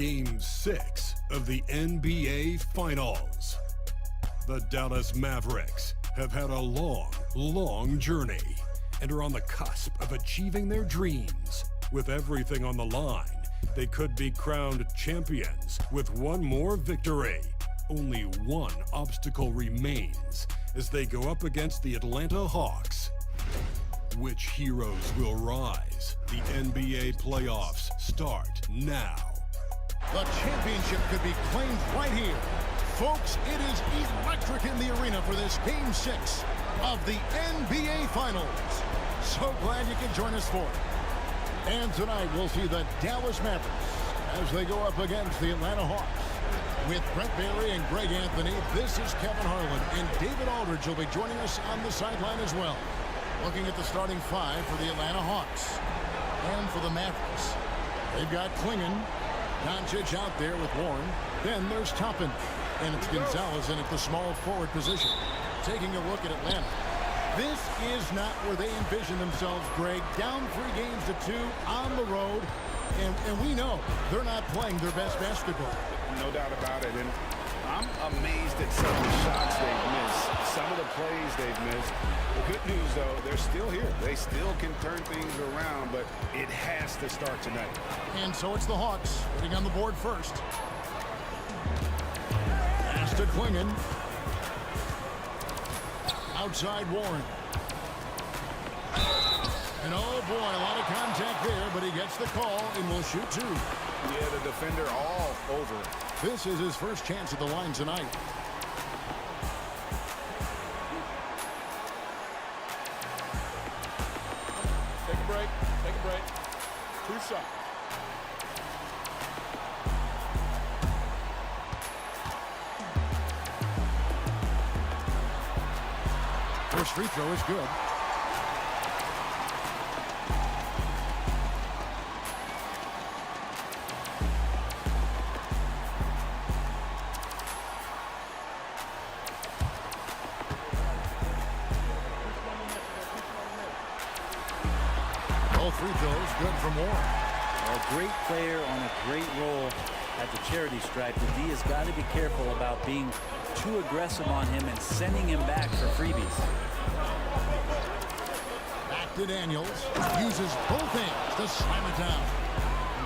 Game 6 of the NBA Finals. The Dallas Mavericks have had a long journey and are on the cusp of achieving their dreams. With everything on the line, they could be crowned champions with one more victory. Only one obstacle remains as they go up against the Atlanta Hawks. Which heroes will rise? The NBA playoffs start now. The championship could be claimed right here. Folks, it is electric in the arena for this Game 6 of the NBA Finals. So glad you can join us for it. And tonight we'll see the Dallas Mavericks as they go up against the Atlanta Hawks. With Brent Barry and Greg Anthony, this is Kevin Harlan, and David Aldridge will be joining us on the sideline as well. Looking at the starting five for the Atlanta Hawks. And for the Mavericks, they've got Klingon, Doncic out there with Warren. Then there's Toppin, and it's Gonzalez in at the small forward position. Taking a look at Atlanta. This is not where they envision themselves, Greg. Down 3 games to 2 on the road, and we know they're not playing their best basketball. No doubt about it, and I'm amazed at some of the shots they've missed, some of the plays they've missed. The good news, though, they're still here. They still can turn things around, but it has to start tonight. And so it's the Hawks getting on the board first. Pass to Klingon. Outside Warren. And oh boy, a lot of contact there, but he gets the call and will shoot 2. Yeah, the defender all over it. This is his first chance at the line tonight. Take a break. Take a break. 2 shots. First free throw is good. All free throws good from Warren. A great player on a great role at the charity stripe. The D has got to be careful about being too aggressive on him and sending him back for freebies. Back to Daniels. Uses both hands to slam it down.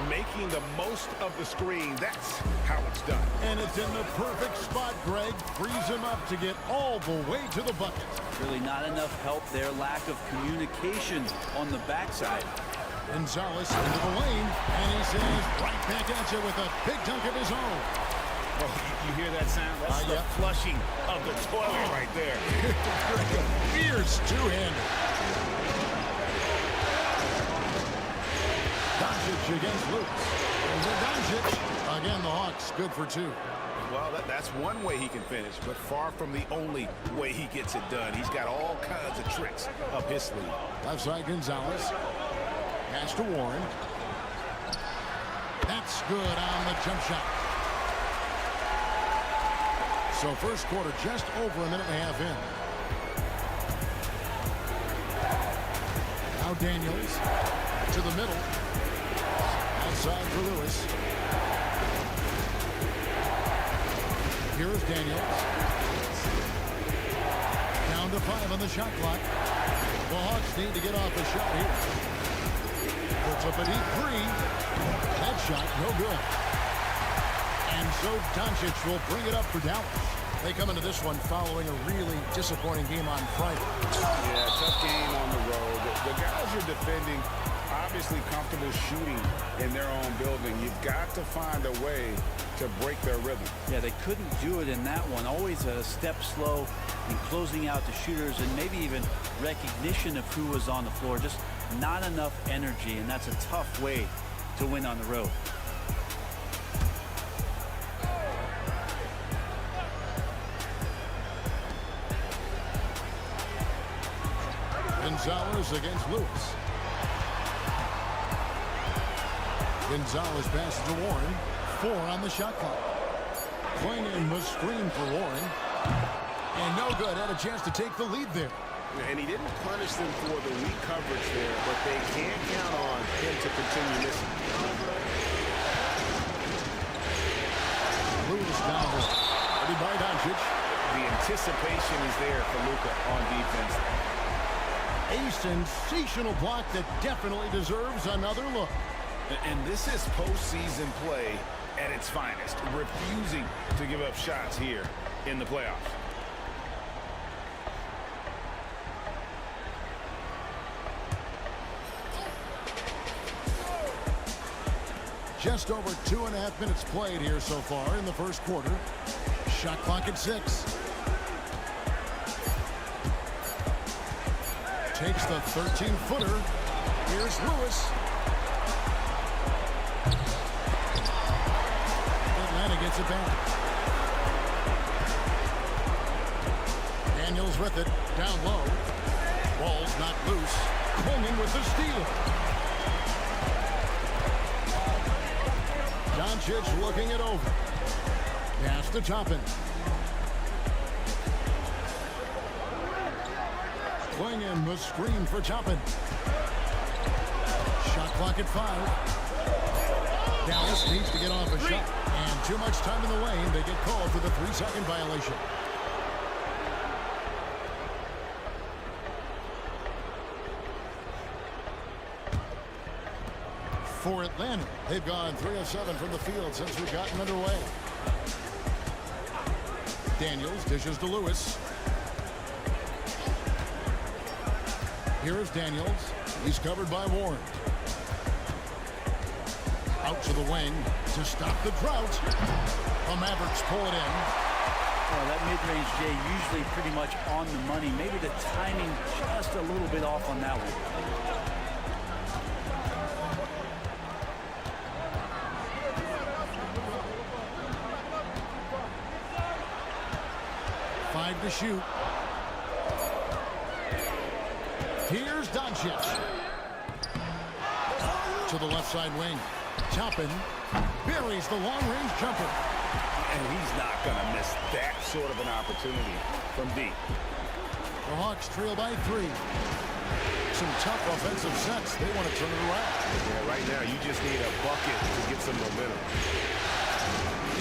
Making the most of the screen. That's how it's done. And it's in the perfect spot, Greg. Frees him up to get all the way to the bucket. Really not enough help there. Lack of communication on the backside. Gonzalez into the lane, and he says right back at you with a big dunk of his own. Oh, you hear that sound? That's the flushing of the toilet right there. Fierce two-hander. Doncic against Luke. And Doncic, again, the Hawks, good for 2. Well, that's one way he can finish, but far from the only way he gets it done. He's got all kinds of tricks up his sleeve. Left side, Gonzalez. Pass to Warren. That's good on the jump shot. So first quarter just over a minute and a half in. Now Daniels to the middle. Outside for Lewis. Here is Daniels. Down to 5 on the shot clock. The Hawks need to get off a shot here. Puts up a deep 3. That shot no good. And so Doncic will bring it up for Dallas. They come into this one following a really disappointing game on Friday. Yeah, tough game on the road. The guys are defending, obviously comfortable shooting in their own building. You've got to find a way to break their rhythm. Yeah, they couldn't do it in that one. Always a step slow in closing out the shooters and maybe even recognition of who was on the floor. Just not enough energy, and that's a tough way to win on the road. Gonzalez against Lewis. Gonzalez passes to Warren. 4 on the shot clock. Klingon was screened for Warren. And no good. Had a chance to take the lead there. And he didn't punish them for the weak coverage there, but they can't count on him to continue this. Downward. Ready by Doncic. The anticipation is there for Luka on defense. A sensational block that definitely deserves another look. And this is postseason play at its finest, refusing to give up shots here in the playoffs. Just over 2.5 minutes played here so far in the first quarter. Shot clock at 6. Takes the 13-footer. Here's Lewis. Atlanta gets it back. Daniels with it. Down low. Ball's not loose. Clinging with the steal. Doncic looking it over. Pass to Toppin. Clinging the screen for Toppin. Shot clock at 5. Dallas needs to get off a shot. And too much time in the lane. They get called for the 3-second violation. For Atlanta, they've gone 3 of 7 from the field since we've gotten underway. Daniels dishes to Lewis. Here is Daniels. He's covered by Warren. Out to the wing to stop the drought. The Mavericks pull it in. Well, that mid-range, Jay, usually pretty much on the money. Maybe the timing just a little bit off on that one. 5 to shoot. Here's Doncic. To the left side wing. Toppin buries the long-range jumper. And he's not going to miss that sort of an opportunity from deep. The Hawks trail by 3. Some tough offensive sets. They want to turn it around. Yeah, right now you just need a bucket to get some momentum.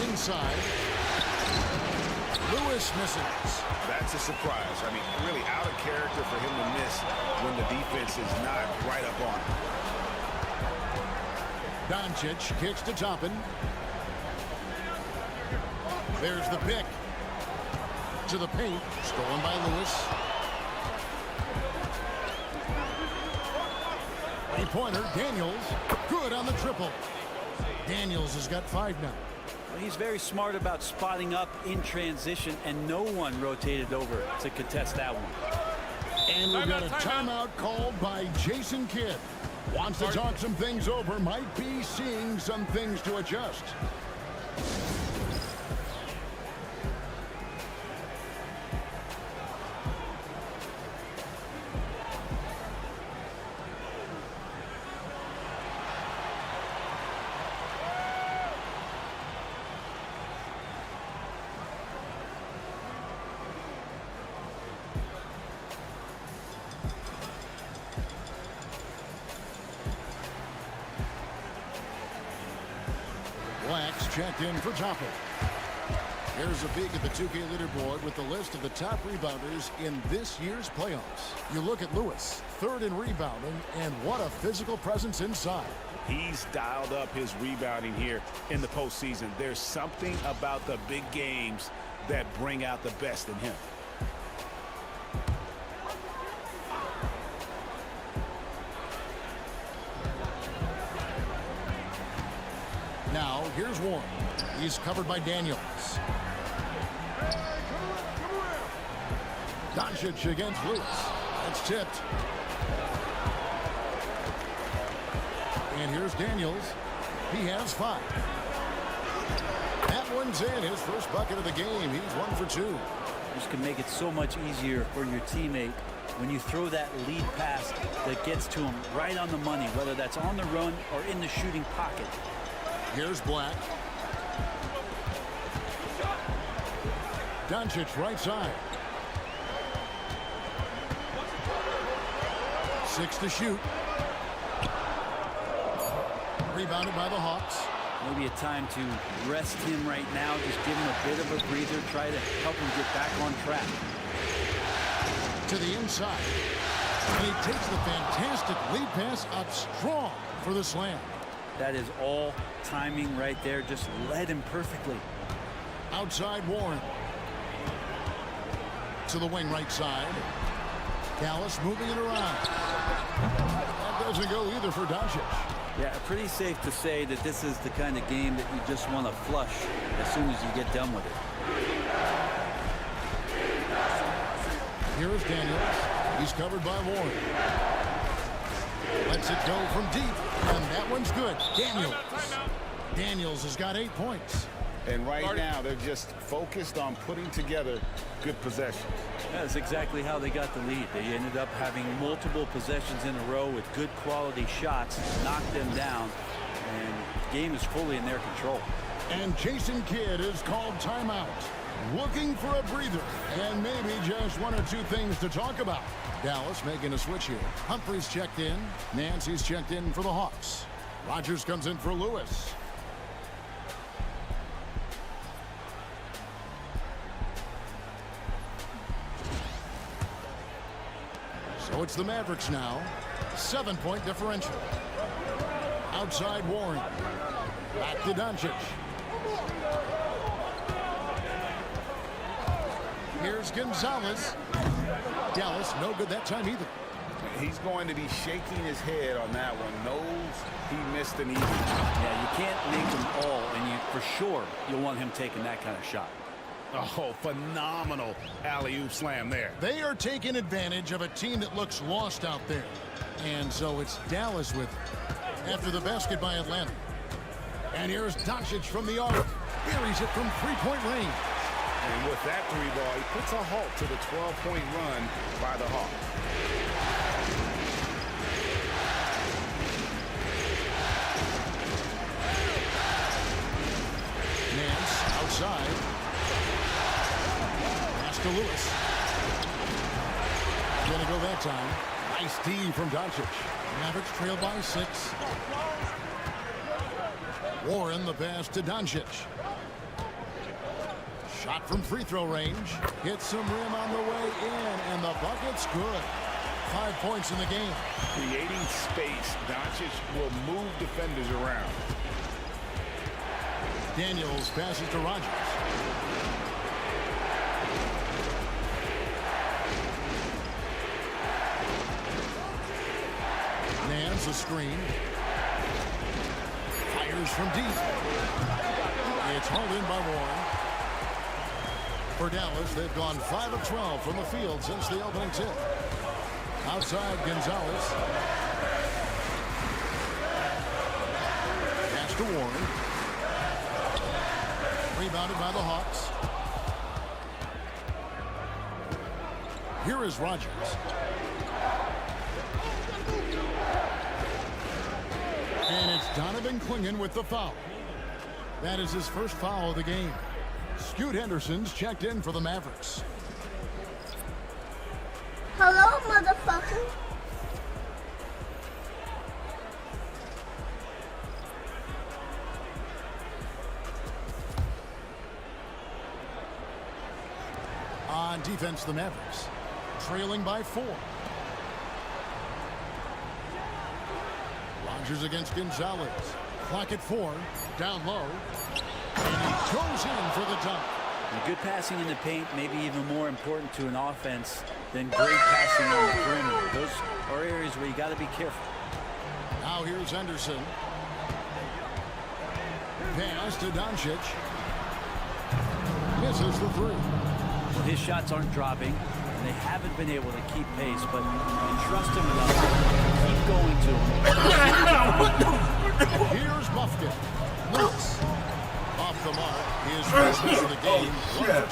Inside. Lewis misses. That's a surprise. I mean, really out of character for him to miss when the defense is not right up on him. Doncic kicks to Toppin. There's the pick. To the paint. Stolen by Lewis. Three-pointer. Daniels. Good on the triple. Daniels has got 5 now. He's very smart about spotting up in transition, and no one rotated over to contest that one. And we've got a timeout called by Jason Kidd. Wants to talk some things over, might be seeing some things to adjust. Black's checked in for Toppin. Here's a peek at the 2K leaderboard with the list of the top rebounders in this year's playoffs. You look at Lewis, 3rd in rebounding, and what a physical presence inside. He's dialed up his rebounding here in the postseason. There's something about the big games that bring out the best in him. Now, here's Warren. He's covered by Daniels. Doncic against Lewis. That's tipped. And here's Daniels. He has 5. That one's in. His first bucket of the game. He's 1 for 2. This can make it so much easier for your teammate when you throw that lead pass that gets to him right on the money, whether that's on the run or in the shooting pocket. Here's Black. Doncic right side. 6 to shoot. Rebounded by the Hawks. Maybe a time to rest him right now. Just give him a bit of a breather. Try to help him get back on track. To the inside. And he takes the fantastic lead pass up strong for the slam. That is all timing right there. Just led him perfectly. Outside Warren. To the wing right side. Dallas moving it around. That doesn't go either for Doncic. Yeah, pretty safe to say that this is the kind of game that you just want to flush as soon as you get done with it. Here's Daniels. He's covered by Warren. Lets it go from deep, and that one's good. Daniels. Daniels has got 8 points. And right now, they're just focused on putting together good possessions. That's exactly how they got the lead. They ended up having multiple possessions in a row with good quality shots, knocked them down, and the game is fully in their control. And Jason Kidd is called timeout. Looking for a breather, and maybe just 1 or 2 things to talk about. Dallas making a switch here. Humphries checked in. Nancy's checked in for the Hawks. Rogers comes in for Lewis. So it's the Mavericks now. 7-point differential. Outside Warren. Back to Doncic. Here's Gonzalez. Dallas, no good that time either. He's going to be shaking his head on that one. Knows he missed an easy. Yeah, you can't make them all, and you for sure you'll want him taking that kind of shot. Oh, phenomenal alley-oop slam there. They are taking advantage of a team that looks lost out there. And so it's Dallas with it after the basket by Atlanta. And here's Doncic from the arc. Buries it from 3-point range. And with that 3-ball, he puts a halt to the 12-point run by the Hawks. Nance outside. Pass to Lewis. Gonna go that time. Nice D from Doncic. Mavericks trail by 6. Warren the pass to Doncic. Shot from free throw range. Hits some rim on the way in, and the bucket's good. 5 points in the game. Creating space, Doncic will move defenders around. Daniels passes to Rogers. Nance a screen. Fires from deep. It's hauled in by Warren. For Dallas, they've gone 5 of 12 from the field since the opening tip. Outside Gonzalez. Pass to Warren. Rebounded by the Hawks. Here is Rogers. And it's Donovan Clingan with the foul. That is his first foul of the game. Scoot Henderson's checked in for the Mavericks. Hello, motherfucker. On defense, the Mavericks trailing by 4. Rogers against Gonzalez. Clock at 4. Down low. And he goes in for the dunk. And good passing in the paint, maybe even more important to an offense than great passing on the perimeter. Those are areas where you got to be careful. Now here's Henderson. Pass to Doncic. Misses the 3. Well, his shots aren't dropping, and they haven't been able to keep pace, but you trust him enough to keep going to him. Here's Buffkin. Lewis. Off the mark. His first miss of the game. 1 for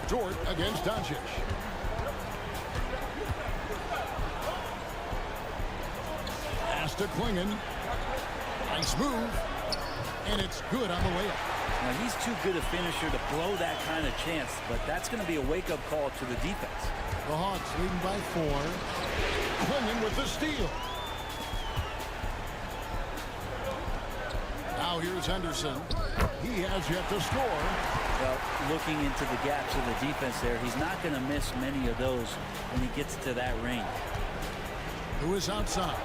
2. Dort against Doncic. Pass to Clingan. Nice move. And it's good on the way up. Now, he's too good a finisher to blow that kind of chance, but that's going to be a wake-up call to the defense. The Hawks leading by 4. Clingan with the steal. Now here's Henderson. He has yet to score. Well, looking into the gaps of the defense there, he's not going to miss many of those when he gets to that range. Who is outside?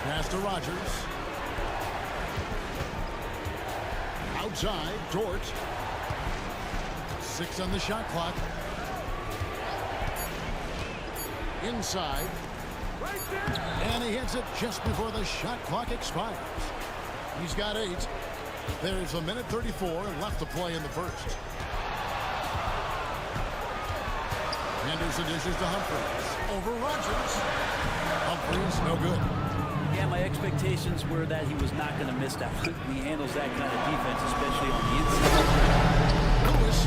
Pass to Rogers. Outside, Dort. 6 on the shot clock. Inside. And he hits it just before the shot clock expires. He's got 8. There's a minute 34 left to play in the first. Henderson dishes to Humphries. Over Rogers. Humphries, no good. Yeah, my expectations were that he was not going to miss that one. He handles that kind of defense, especially on the inside. Lewis.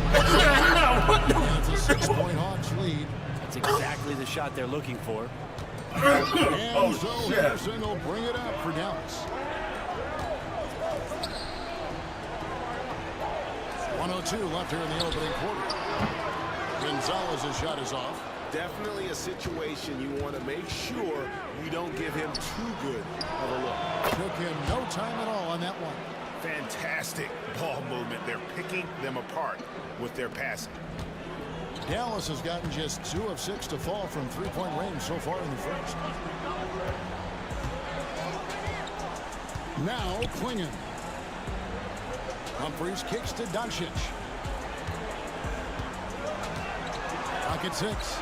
And it's a 6-point Hawks lead. That's exactly the shot they're looking for. And so Henderson will bring it up for Dallas. 1:02 left here in the opening quarter. Gonzalez's shot is off. Definitely a situation you want to make sure you don't give him too good of a look. Took him no time at all on that one. Fantastic ball movement. They're picking them apart with their passing. Dallas has gotten just 2 of 6 to fall from 3-point range so far in the first. Now Klingon. Humphries kicks to Doncic. Pocket 6.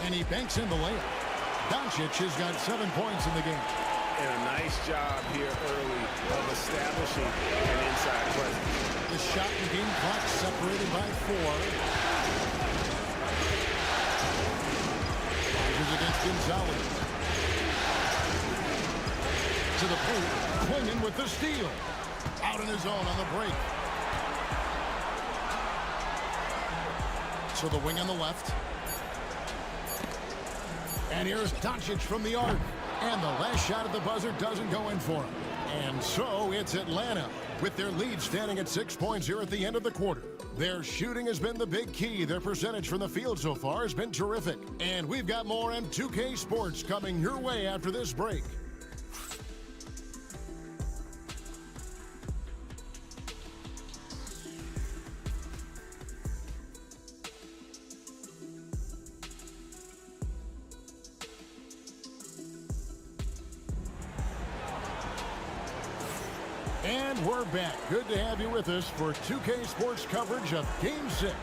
And he banks in the layup. Doncic has got 7 points in the game. And a nice job here early of establishing an inside presence. The shot and game clock separated by 4. Rogers against Gonzalez. To the paint. Klingon with the steal. Out in his own on the break. So the wing on the left. And here's Doncic from the arc. And the last shot at the buzzer doesn't go in for him. And so it's Atlanta with their lead standing at 6 points here at the end of the quarter. Their shooting has been the big key. Their percentage from the field so far has been terrific. And we've got more M2K Sports coming your way after this break. And we're back. Good to have you with us for 2K Sports coverage of Game 6.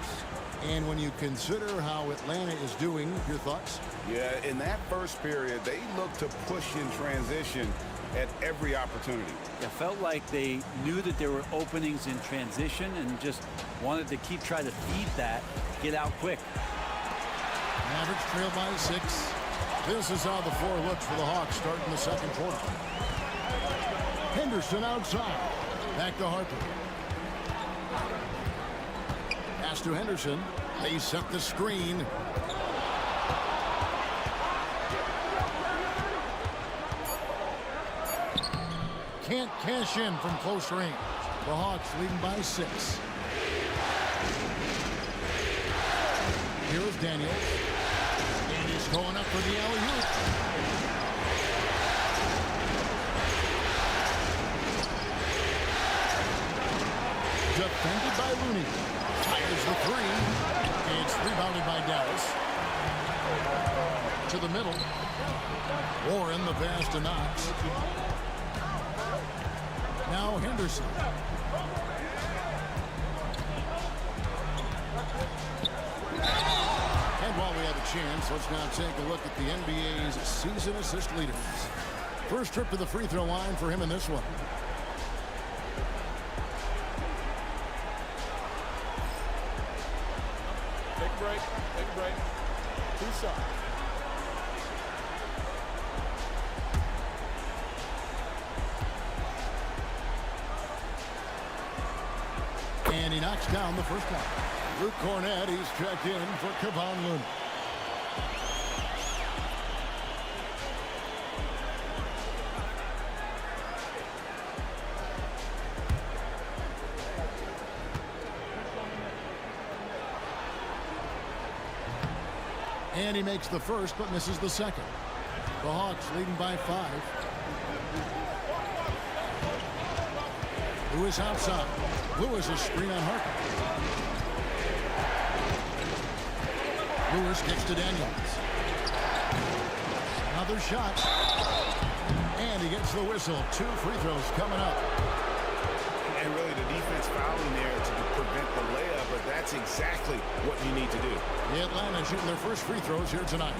And when you consider how Atlanta is doing, your thoughts? Yeah, in that first period, they looked to push in transition at every opportunity. It felt like they knew that there were openings in transition and just wanted to keep trying to feed that, get out quick. Mavericks trail by 6. This is how the floor looks for the Hawks starting the second quarter. Henderson outside. Back to Harper. Pass to Henderson. They set the screen. Can't cash in from close range. The Hawks leading by 6. Here's Daniels. And he's going up for the alley-oop. Defended by Looney. Tires the 3. It's rebounded by Dallas. To the middle. Warren the pass to Knox. Now Henderson. And while we have a chance, let's now take a look at the NBA's season assist leaders. First trip to the free throw line for him in this one. Take a break. Take a break. 2 shots. And he knocks down the first one. Luke Cornett, he's checked in for Kevon Looney. And he makes the first, but misses the second. The Hawks leading by 5. Lewis outside. Lewis is screen on Harper. Lewis gets to Daniels. Another shot. And he gets the whistle. 2 free throws coming up. And really the defense fouling there to prevent the layup, but that's exactly what you need to do. The Atlanta shooting their first free throws here tonight.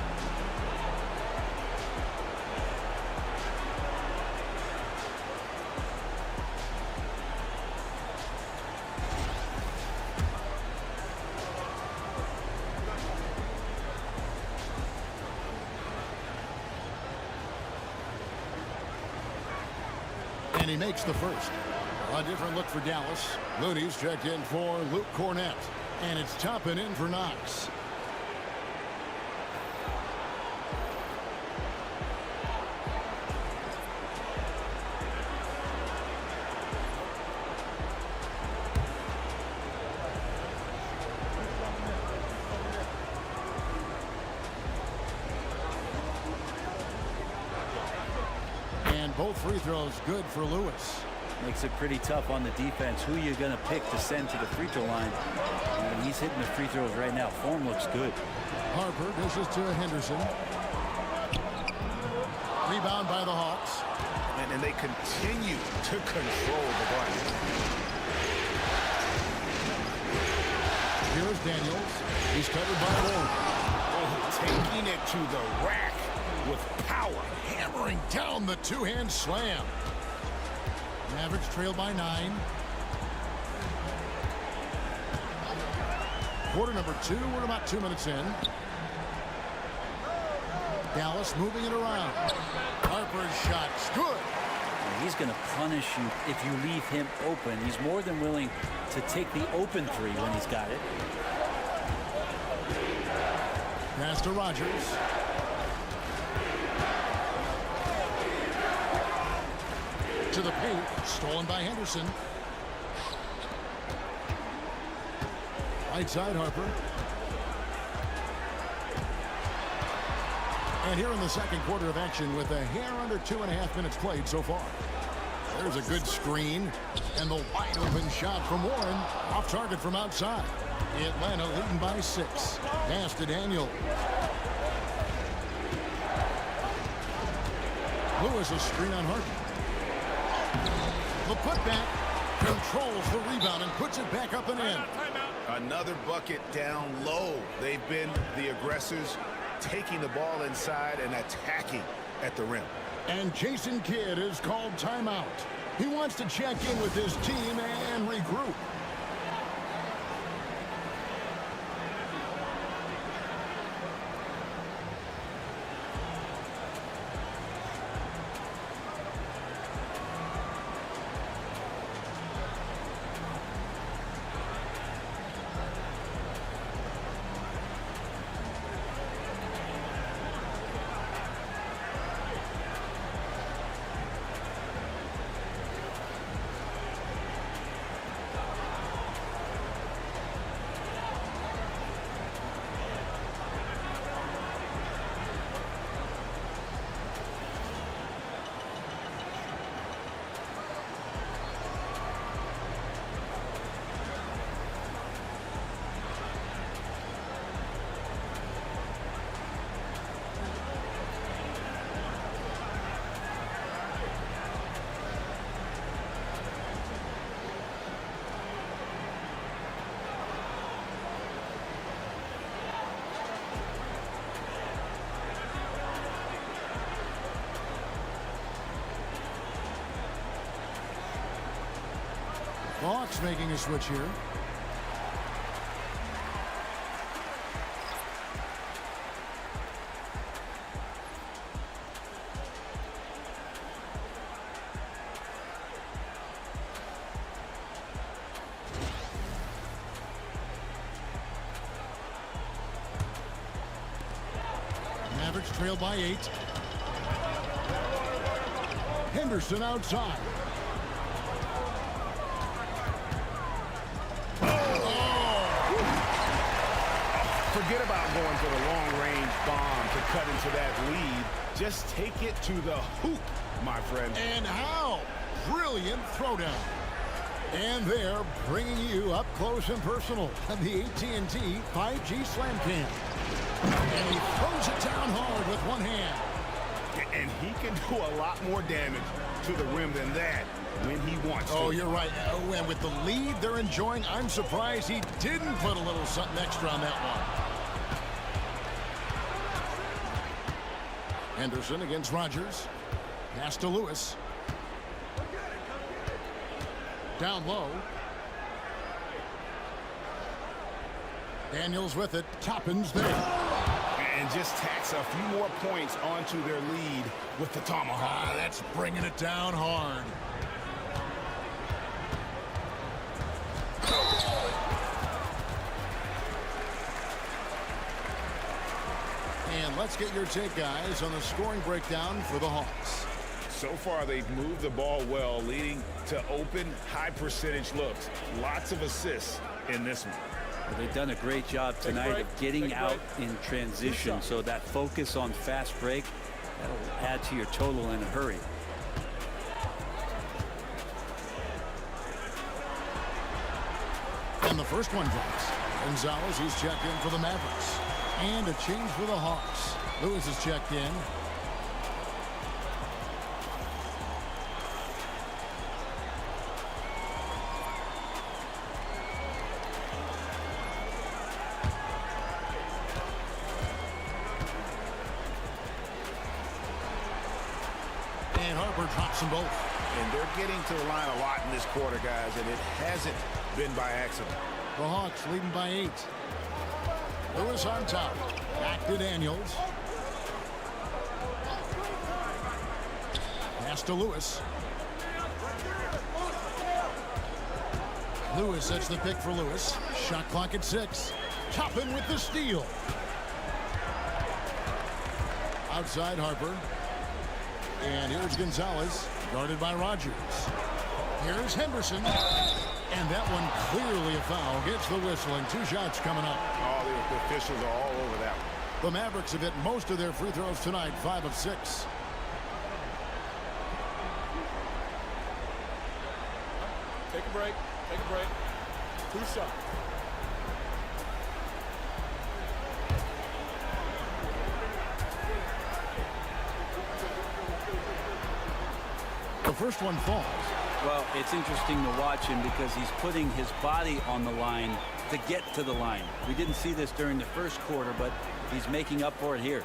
And he makes the first. A different look for Dallas. Looney's checked in for Luke Cornett. And it's Toppin in for Knox. And both free throws good for Lewis. Makes it pretty tough on the defense. Who you're going to pick to send to the free throw line. And he's hitting the free throws right now. Form looks good. Harper dishes to Henderson. Rebound by the Hawks. And they continue to control the glass. Here's Daniels. He's covered by Warren. Oh, taking it to the rack with power. Hammering down the two-hand slam. Mavericks trail by 9. Quarter number 2. We're about 2 minutes in. Dallas moving it around. Harper's shot's good. He's going to punish you if you leave him open. He's more than willing to take the open 3 when he's got it. Pass to Rogers. To the paint, stolen by Henderson. Right side, Harper. And here in the second quarter of action with a hair under 2.5 minutes played so far. There's a good screen. And the wide open shot from Warren. Off target from outside. Atlanta leading by 6. Pass to Daniel. Lewis a screen on Harper. The putback controls the rebound and puts it back up and in. Another bucket down low. They've been the aggressors, taking the ball inside and attacking at the rim. And Jason Kidd is called timeout. He wants to check in with his team and regroup. Hawks making a switch here. Mavericks trail by 8. Henderson outside. Forget about going for the long-range bomb to cut into that lead. Just take it to the hoop, my friend. And how? Brilliant throwdown. And they're bringing you up close and personal on the AT&T 5G Slam Cam. And he throws it down hard with one hand. And he can do a lot more damage to the rim than that when he wants to. Oh, you're right. Oh, and with the lead they're enjoying, I'm surprised he didn't put a little something extra on that one. Henderson against Rogers. Pass to Lewis. Down low. Daniels with it. Toppin's there. And just tacks a few more points onto their lead with the tomahawk. That's bringing it down hard. And let's get your take, guys, on the scoring breakdown for the Hawks. So far, they've moved the ball well, leading to open, high-percentage looks. Lots of assists in this one. Well, they've done a great job tonight of getting out in transition. So that focus on fast break, that'll add to your total in a hurry. And the first one drops. Gonzalez, he's checked in for the Mavericks. And a change for the Hawks. Lewis is checked in. And Harper drops them both. And they're getting to the line a lot in this quarter, guys, and it hasn't been by accident. The Hawks leading by 8. Lewis on top. Back to Daniels. Pass to Lewis. Lewis, that's the pick for Lewis. Shot clock at 6. Toppin with the steal. Outside Harper. And here's Gonzalez, guarded by Rogers. Here's Henderson. And that one clearly a foul. Gets the whistle, and 2 shots coming up. Oh, the officials are all over that one. The Mavericks have hit most of their free throws tonight, 5 of 6. Take a break. Take a break. 2 shots. The first one falls. Well, it's interesting to watch him because he's putting his body on the line to get to the line. We didn't see this during the first quarter, but he's making up for it here.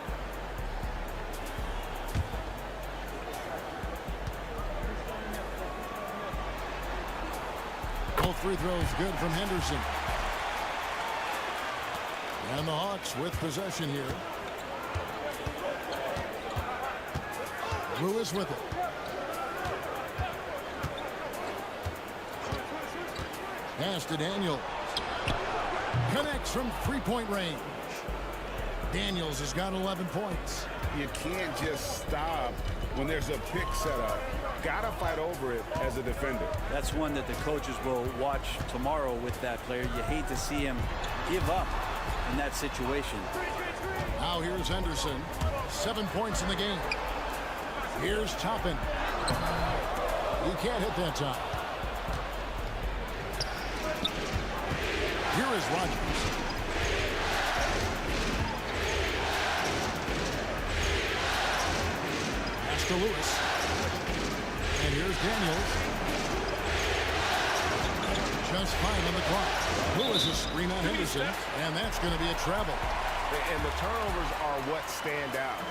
Both free throws good from Henderson. And the Hawks with possession here. Lewis with it. Pass to Daniels. Connects from three-point range. Daniels has got 11 points. You can't just stop when there's a pick set up. Gotta fight over it as a defender. That's one that the coaches will watch tomorrow with that player. You hate to see him give up in that situation. Now here's Henderson. 7 points in the game. Here's Toppin. He can't hit that time. Here is Rogers. Pass to Lewis. And here's Daniels. Just 5 on the clock. Lewis is screen on Henderson, and that's going to be a travel. And the turnovers are what stand out.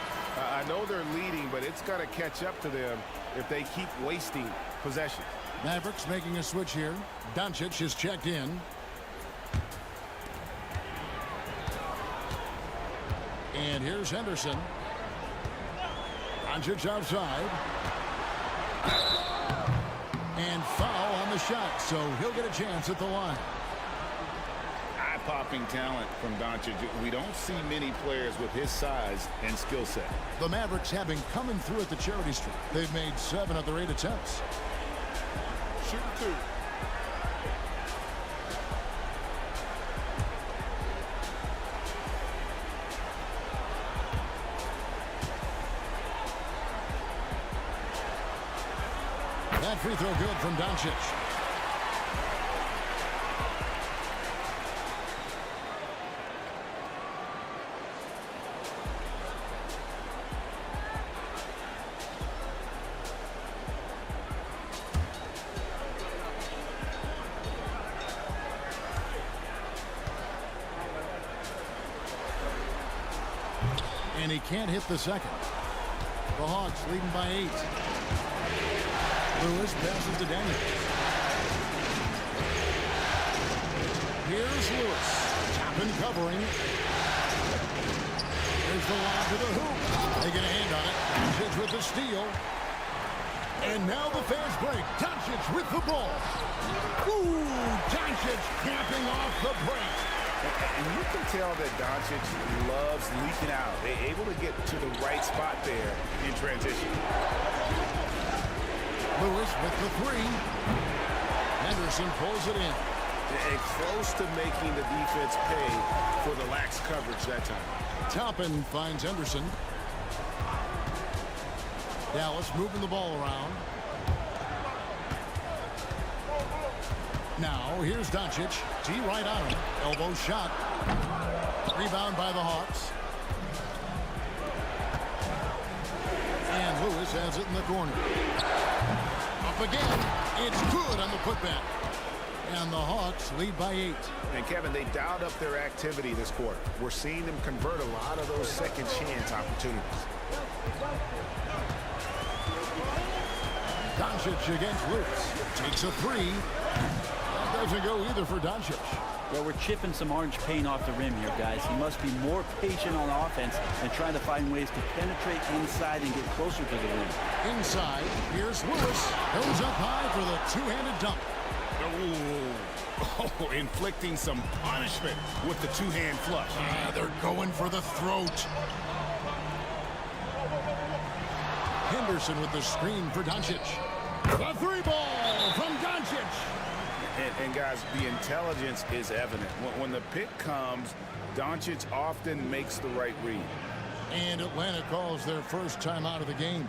I know they're leading, but it's going to catch up to them if they keep wasting possession. Mavericks making a switch here. Doncic is checked in. And here's Henderson. Doncic outside. And foul on the shot, so he'll get a chance at the line. Eye-popping talent from Doncic. We don't see many players with his size and skill set. The Mavericks have been coming through at the charity stripe. They've made 7 of their 8 attempts. Shooting 2. That free throw good from Doncic. And he can't hit the second. The Hawks leading by 8. Lewis passes to Daniels. Here's Lewis. Tapping, covering. There's the lob to the hoop. They get a hand on it. Doncic with the steal. And now the fast break. Doncic with the ball. Ooh, Doncic capping off the break. And you can tell that Doncic loves leaking out. They're able to get to the right spot there in transition. Lewis with the three. Henderson pulls it in. And close to making the defense pay for the lax coverage that time. Toppin finds Henderson. Dallas moving the ball around. Now, here's Doncic. T right on him. Elbow shot. Rebound by the Hawks. And Lewis has it in the corner. Up again. It's good on the putback. And the Hawks lead by 8. And Kevin, they dialed up their activity this quarter. We're seeing them convert a lot of those second chance opportunities. Doncic against Lewis. Takes a three. That doesn't go either for Doncic. Well, we're chipping some orange paint off the rim here, guys. He must be more patient on offense and trying to find ways to penetrate inside and get closer to the rim. Inside, here's Lewis. Goes up high for the two-handed dunk. Oh, inflicting some punishment with the two-hand flush. They're going for the throat. Henderson with the screen for Doncic. The three ball from Doncic. And guys, the intelligence is evident. When the pick comes, Doncic often makes the right read. And Atlanta calls their first time out of the game.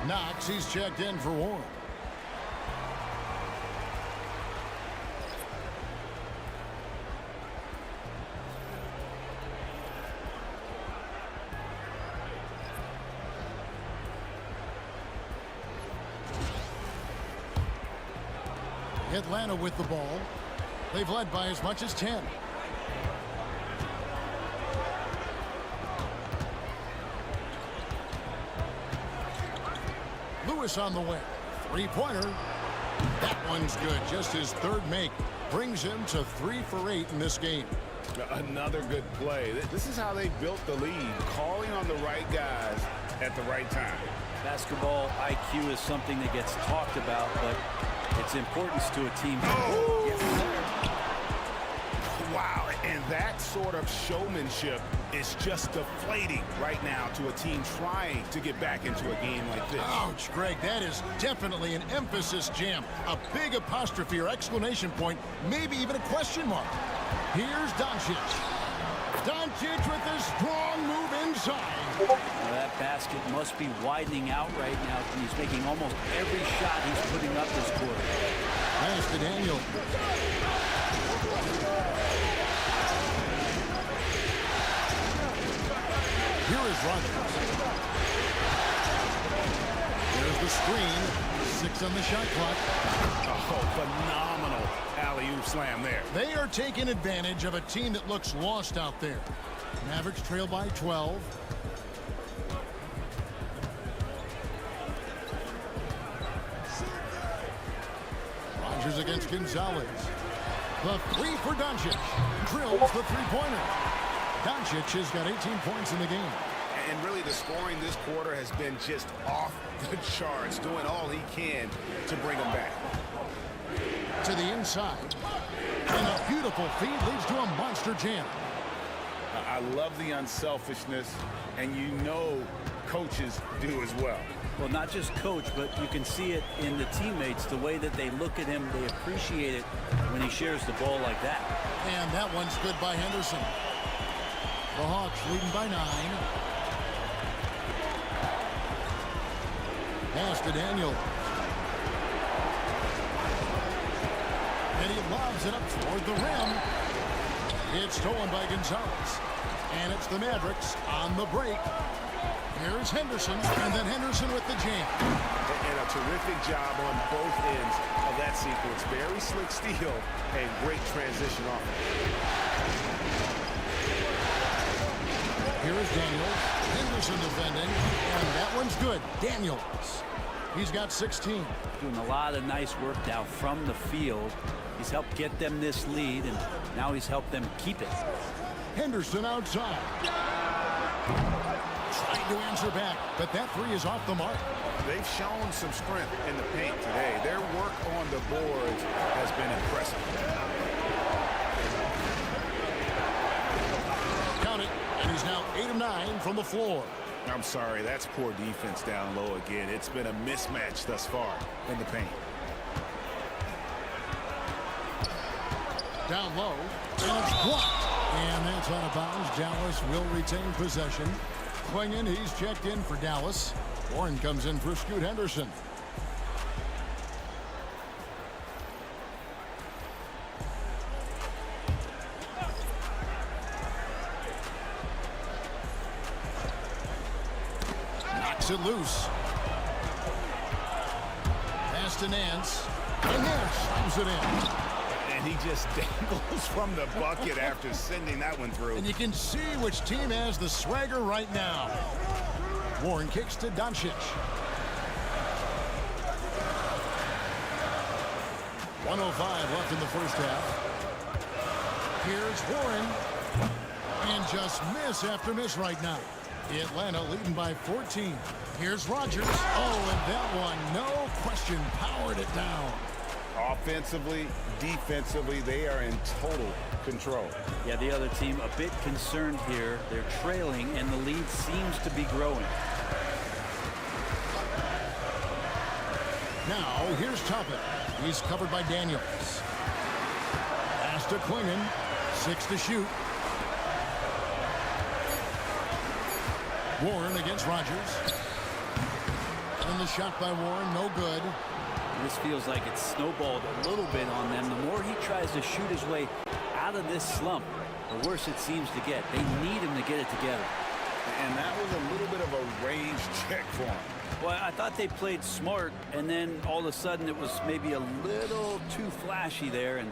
Knox, he's checked in for Warren. Atlanta with the ball. They've led by as much as 10. Lewis on the way. Three-pointer. That one's good. Just his third make. Brings him to 3 for 8 in this game. Another good play. This is how they built the lead. Calling on the right guys at the right time. Basketball IQ is something that gets talked about, but its importance to a team. Oh, yes, sir. Wow, and that sort of showmanship is just deflating right now to a team trying to get back into a game like this. Ouch, Greg, that is definitely an emphasis jam. A big apostrophe or exclamation point, maybe even a question mark. Here's Doncic. Doncic with a strong move inside. Well, that basket must be widening out right now. He's making almost every shot he's putting up this quarter. Pass to Daniel. Here is Rodgers. There's the screen. 6 on the shot clock. Oh, phenomenal alley-oop slam there. They are taking advantage of a team that looks lost out there. Mavericks trail by 12. Rodgers against Gonzalez. The three for Doncic. Drills the three-pointer. Doncic has got 18 points in the game. And really, the scoring this quarter has been just off the charts, doing all he can to bring them back. To the inside. And a beautiful feed leads to a monster jam. I love the unselfishness, and you know coaches do as well. Well, not just coach, but you can see it in the teammates, the way that they look at him. They appreciate it when he shares the ball like that. And that one's good by Henderson. The Hawks leading by 9. Pass to Daniel. And he lobs it up toward the rim. It's stolen by Gonzalez. And it's the Mavericks on the break. Here's Henderson, and then Henderson with the jam. And a terrific job on both ends of that sequence. Very slick steal and great transition offense. Here is Daniels. Henderson defending, and that one's good. Daniels. He's got 16. Doing a lot of nice work now from the field. He's helped get them this lead, and now he's helped them keep it. Henderson outside. Trying to answer back, but that three is off the mark. They've shown some strength in the paint today. Their work on the boards has been impressive. Count it, and he's now 8 of 9 from the floor. I'm sorry, that's poor defense down low again. It's been a mismatch thus far in the paint. Down low, and it's blocked. And that's out of bounds. Dallas will retain possession. Klingon, he's checked in for Dallas. Warren comes in for Scoot Henderson. Knocks it loose. Pass to Nance. And Nance slams it in. And he just dangles from the bucket after sending that one through. And you can see which team has the swagger right now. Warren kicks to Doncic. 1:05 left in the first half. Here's Warren. And just miss after miss right now. Atlanta leading by 14. Here's Rodgers. Oh, and that one, no question, powered it down. Offensively, defensively, they are in total control. Yeah, the other team a bit concerned here. They're trailing, and the lead seems to be growing. Now, here's Toppin. He's covered by Daniels. Pass to Klingon. 6 to shoot. Warren against Rodgers. And the shot by Warren, no good. This feels like it's snowballed a little bit on them. The more he tries to shoot his way out of this slump, the worse it seems to get. They need him to get it together. And that was a little bit of a range check for him. Well, I thought they played smart, and then all of a sudden it was maybe a little too flashy there, and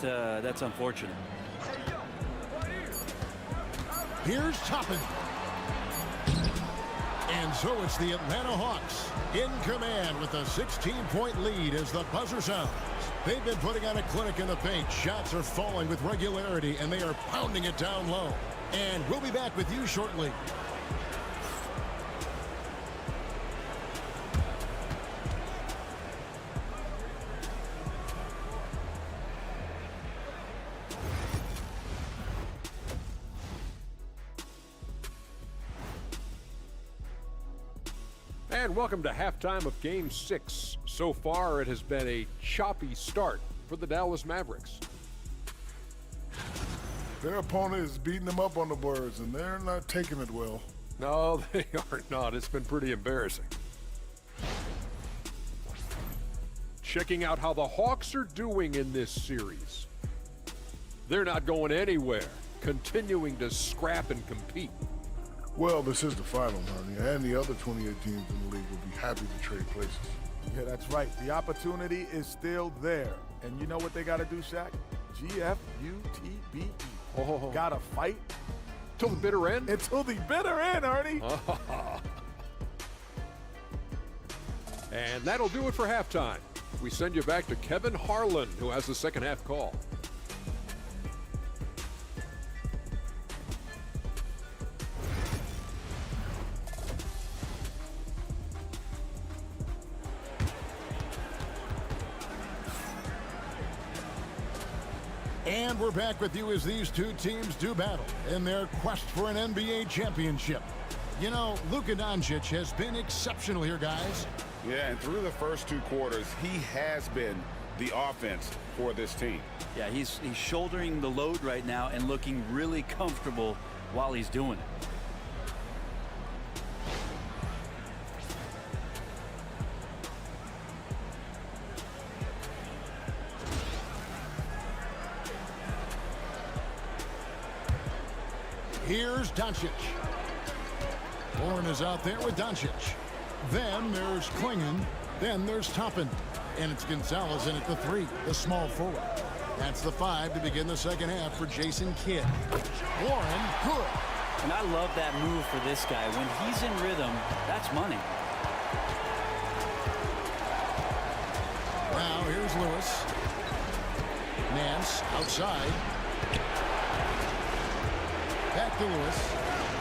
that's unfortunate. Here's Toppin. And so it's the Atlanta Hawks in command with a 16-point lead as the buzzer sounds. They've been putting on a clinic in the paint. Shots are falling with regularity, and they are pounding it down low. And we'll be back with you shortly. And welcome to halftime of Game 6. So far, it has been a choppy start for the Dallas Mavericks. Their opponent is beating them up on the boards, and they're not taking it well. No, they are not. It's been pretty embarrassing. Checking out how the Hawks are doing in this series. They're not going anywhere, continuing to scrap and compete. Well, this is the final, honey, and the other 28 teams in the league will be happy to trade places. Yeah, that's right. The opportunity is still there. And you know what they got to do, Shaq? GFUTBE. Oh. Got to fight Till the bitter end? until the bitter end, Ernie. And that'll do it for halftime. We send you back to Kevin Harlan, who has the second half call. And we're back with you as these two teams do battle in their quest for an NBA championship. You know, Luka Doncic has been exceptional here, guys. Yeah, and through the first two quarters, he has been the offense for this team. Yeah, he's shouldering the load right now and looking really comfortable while he's doing it. Here's Doncic. Warren is out there with Doncic. Then there's Klingon. Then there's Toppin. And it's Gonzalez in at the 3, the small forward. That's the 5 to begin the second half for Jason Kidd. Warren, good. And I love that move for this guy. When he's in rhythm, that's money. Now here's Lewis. Nance outside. Back to Lewis.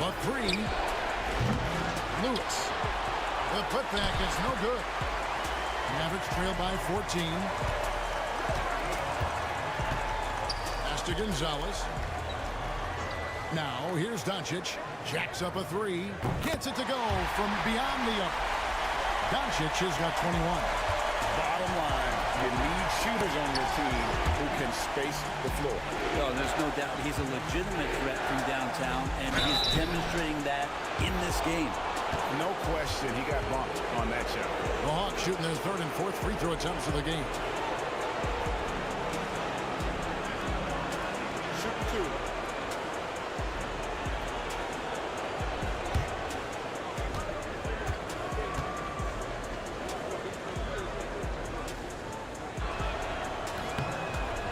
The 3. Lewis. The putback is no good. Mavericks trail by 14. Pass to Gonzalez. Now here's Doncic. Jacks up a 3. Gets it to go from beyond the arc. Doncic has got 21. Bottom line, you need shooters on your team who can space the floor. Well, there's no doubt he's a legitimate threat from downtown, and he's demonstrating that in this game. No question, he got bumped on that shot. The Hawks shooting their 3rd and 4th free throw attempts of the game. Shooting 2.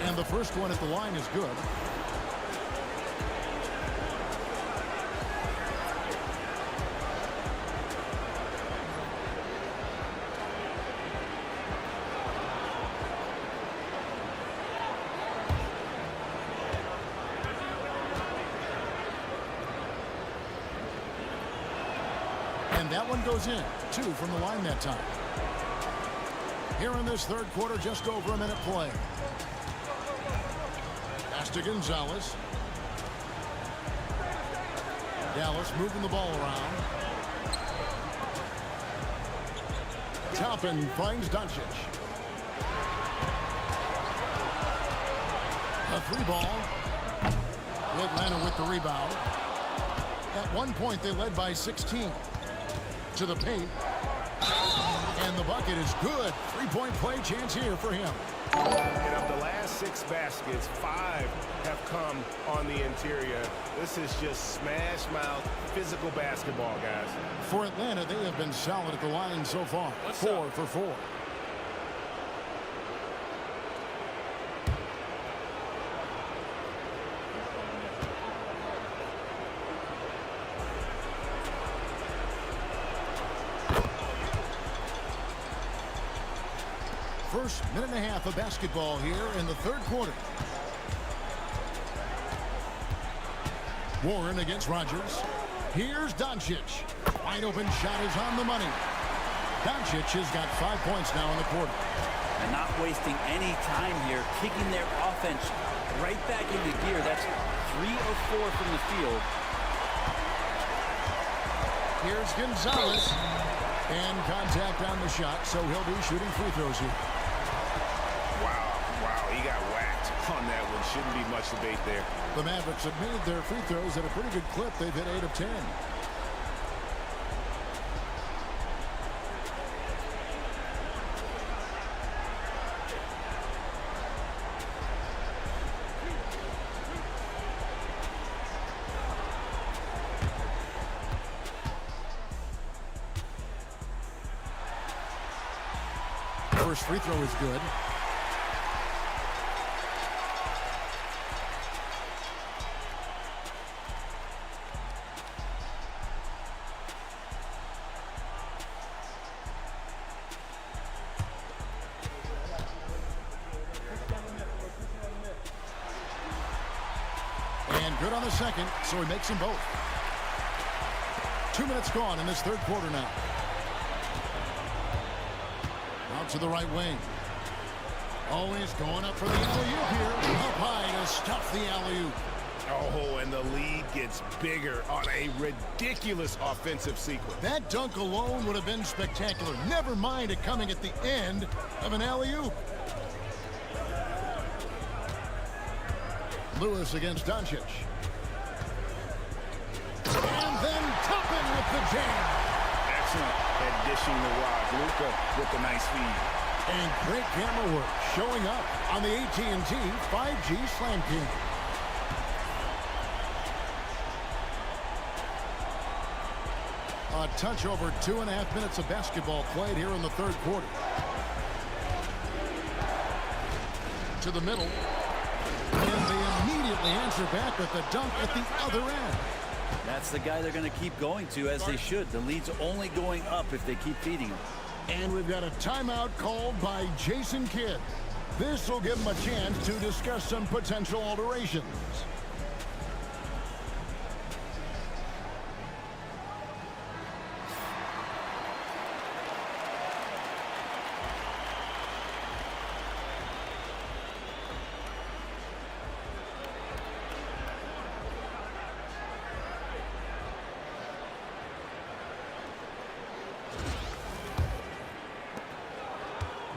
And the first one at the line is good. And that one goes in. 2 from the line that time. Here in this third quarter, just over a minute play. Pass to Gonzalez. Dallas moving the ball around. Toppin finds Doncic. A 3 ball. Atlanta with the rebound. At one point, they led by 16. To the paint. And the bucket is good. 3-point play chance here for him. And of the last 6 baskets, 5 have come on the interior. This is just smash mouth physical basketball, guys. For Atlanta, they have been solid at the line so far. 4 for 4. First minute and a half of basketball here in the third quarter. Warren against Rogers. Here's Doncic. Wide open shot is on the money. Doncic has got 5 points now in the quarter. And not wasting any time here, kicking their offense right back into gear. That's 3 of 4 from the field. Here's Gonzalez. And contact on the shot, so he'll be shooting free throws here. Wow, he got whacked on that one. Shouldn't be much debate there. The Mavericks have made their free throws at a pretty good clip. They've hit 8 of 10. First free throw is good. And good on the second, so he makes them both. 2 minutes gone in this third quarter now. Out to the right wing. Always going up for the alley-oop here. Up high to stuff the alley-oop. Oh, and the lead gets bigger on a ridiculous offensive sequence. That dunk alone would have been spectacular. Never mind it coming at the end of an alley-oop. Lewis against Doncic. And then Toppin with the jam. Excellent at dishing the rock. Luka with the nice feed. And great camera work showing up on the AT&T 5G Slam King. A touch over 2.5 minutes of basketball played here in the third quarter. To the middle. And they immediately answer back with the dunk at the other end. That's the guy they're going to keep going to, as they should. The lead's only going up if they keep feeding him. And we've got a timeout called by Jason Kidd. This will give him a chance to discuss some potential alterations.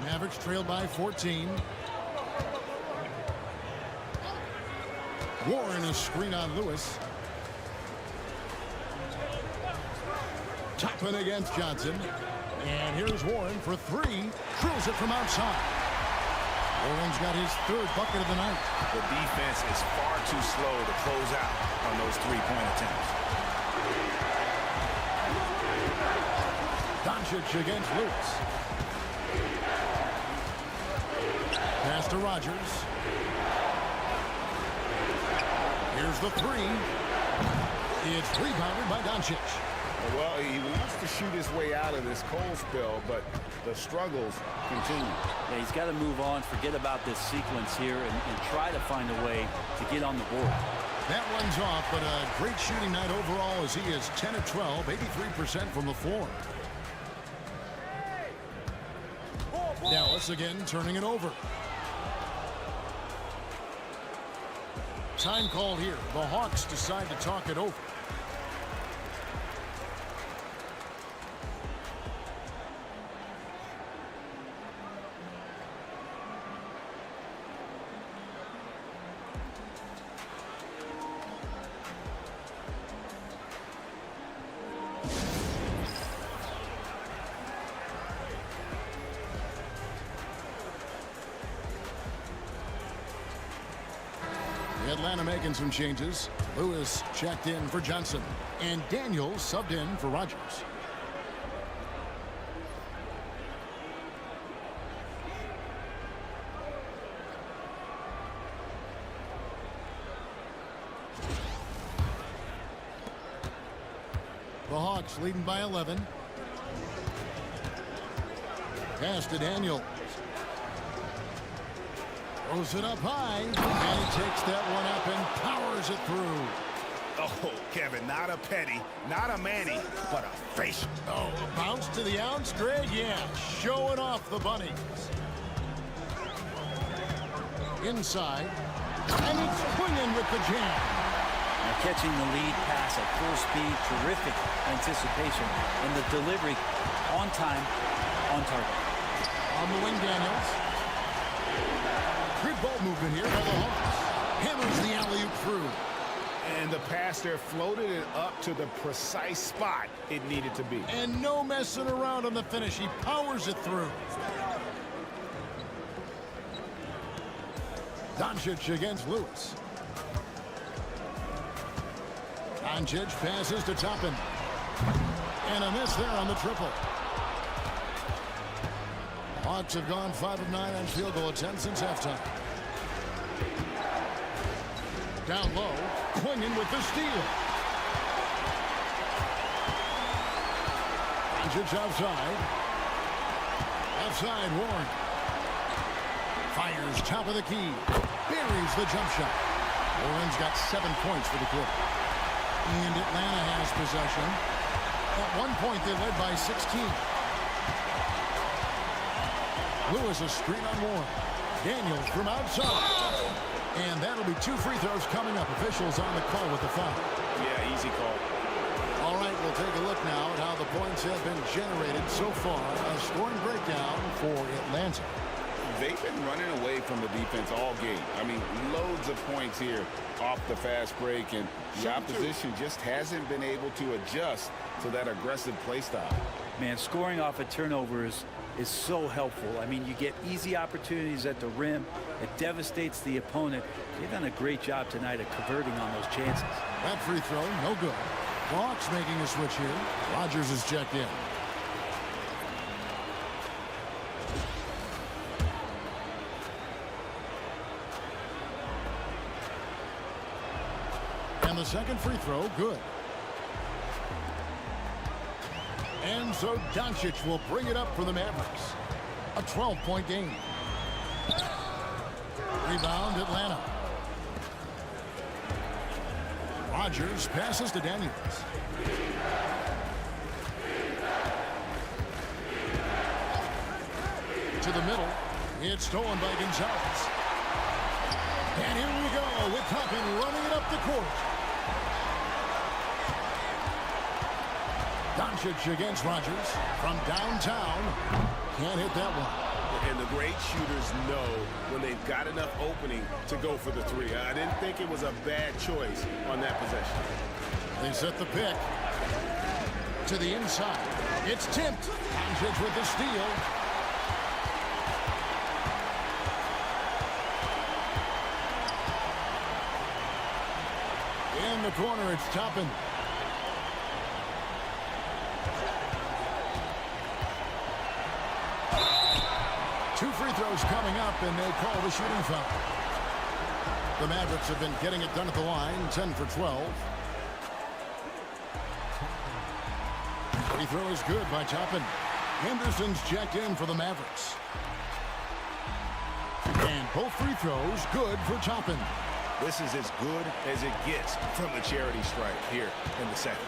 Mavericks trailed by 14. Warren a screen on Lewis. Toppin against Johnson. And here's Warren for three. Drills it from outside. Warren's got his third bucket of the night. The defense is far too slow to close out on those three-point attempts. Doncic against Lewis. Pass to Rogers. Here's the three. It's rebounded by Doncic. Well, he wants to shoot his way out of this cold spell, but the struggles continue. Yeah, he's got to move on, forget about this sequence here, and try to find a way to get on the board. That one's off, but a great shooting night overall as he is 10 of 12, 83% from the floor. Dallas again turning it over. Time called here. The Hawks decide to talk it over. Atlanta making some changes. Lewis checked in for Johnson. And Daniels subbed in for Rogers. The Hawks leading by 11. Pass to Daniels. Throws it up high, and he takes that one up and powers it through. Oh, Kevin, not a Petty, not a Manny, but a facial. Oh, a bounce to the ounce, Greg? Yeah, showing off the bunnies. Inside, and it's swinging with the jam. Now catching the lead pass at full speed, terrific anticipation, and the delivery on time, on target. On the wing, Daniels. Good ball movement here by the Hawks. Hammers the alley-oop through. And the pass there floated it up to the precise spot it needed to be. And no messing around on the finish. He powers it through. Doncic against Lewis. Doncic passes to Toppin. And a miss there on the triple. Hawks have gone 5 of 9 on field goal attempts since halftime. Down low, Quingen with the steal. Doncic outside. Outside, Warren. Fires top of the key. Buries the jump shot. Warren's got 7 points for the quarter. And Atlanta has possession. At one point, they led by 16. Lewis a screen on Warren. Daniels from outside. And that'll be 2 free throws coming up. Officials on the call with the foul. Yeah, easy call. All right, we'll take a look now at how the points have been generated so far. A scoring breakdown for Atlanta. They've been running away from the defense all game. I mean, loads of points here off the fast break, and the opposition just hasn't been able to adjust to that aggressive play style. Man, scoring off of turnovers is so helpful. I mean, you get easy opportunities at the rim. It devastates the opponent. They've done a great job tonight of converting on those chances. That free throw, no good. Hawks making a switch here. Rodgers is checked in. And the second free throw, good. And so Doncic will bring it up for the Mavericks. A 12-point game. Rebound, Atlanta. Rodgers passes to Daniels. To the middle. It's stolen by Gonzalez. And here we go with Toppin running it up the court. Doncic against Rodgers from downtown. Can't hit that one. And the great shooters know when they've got enough opening to go for the three. I didn't think it was a bad choice on that possession. They set the pick. To the inside. It's tipped. Doncic with the steal. In the corner, it's Toppin. Two free throws coming up, and they call the shooting foul. The Mavericks have been getting it done at the line, 10 for 12. Free throw is good by Toppin. Henderson's checked in for the Mavericks. And both free throws good for Toppin. This is as good as it gets from the charity stripe here in the second.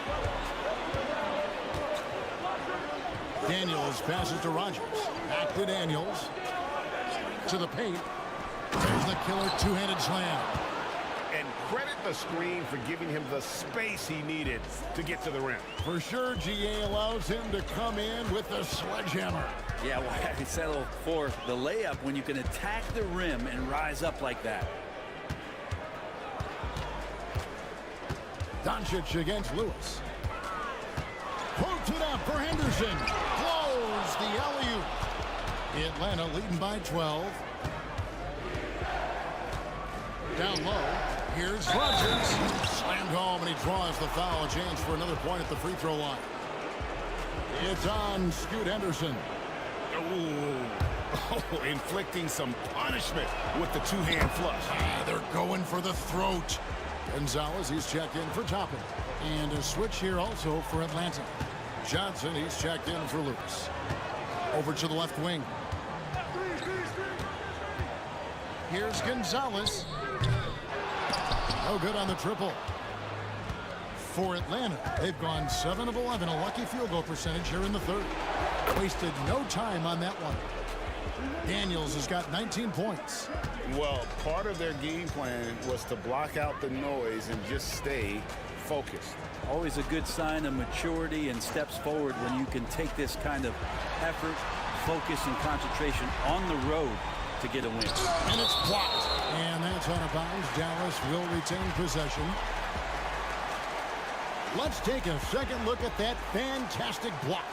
Daniels passes to Rodgers. Back to Daniels. To the paint. There's the killer two-handed slam. And credit the screen for giving him the space he needed to get to the rim. For sure, GA allows him to come in with the sledgehammer. Yeah, well, I settle for the layup when you can attack the rim and rise up like that. Doncic against Lewis. Puts it up for Henderson. Blows the alley-oop. Atlanta leading by 12. Down low. Here's Rodgers. Slammed home, and he draws the foul. A chance for another point at the free throw line. It's on Scoot Henderson. Oh, inflicting some punishment with the two-hand flush. They're going for the throat. Gonzalez, he's checked in for Toppin. And a switch here also for Atlanta. Johnson, he's checked in for Lewis. Over to the left wing. Here's Gonzalez. No good on the triple. For Atlanta, they've gone 7 of 11, a lucky field goal percentage here in the third. Wasted no time on that one. Daniels has got 19 points. Well, part of their game plan was to block out the noise and just stay focused. Always a good sign of maturity and steps forward when you can take this kind of effort, focus, and concentration on the road to get a win. And it's blocked. And that's out of bounds. Dallas will retain possession. Let's take a second look at that fantastic block.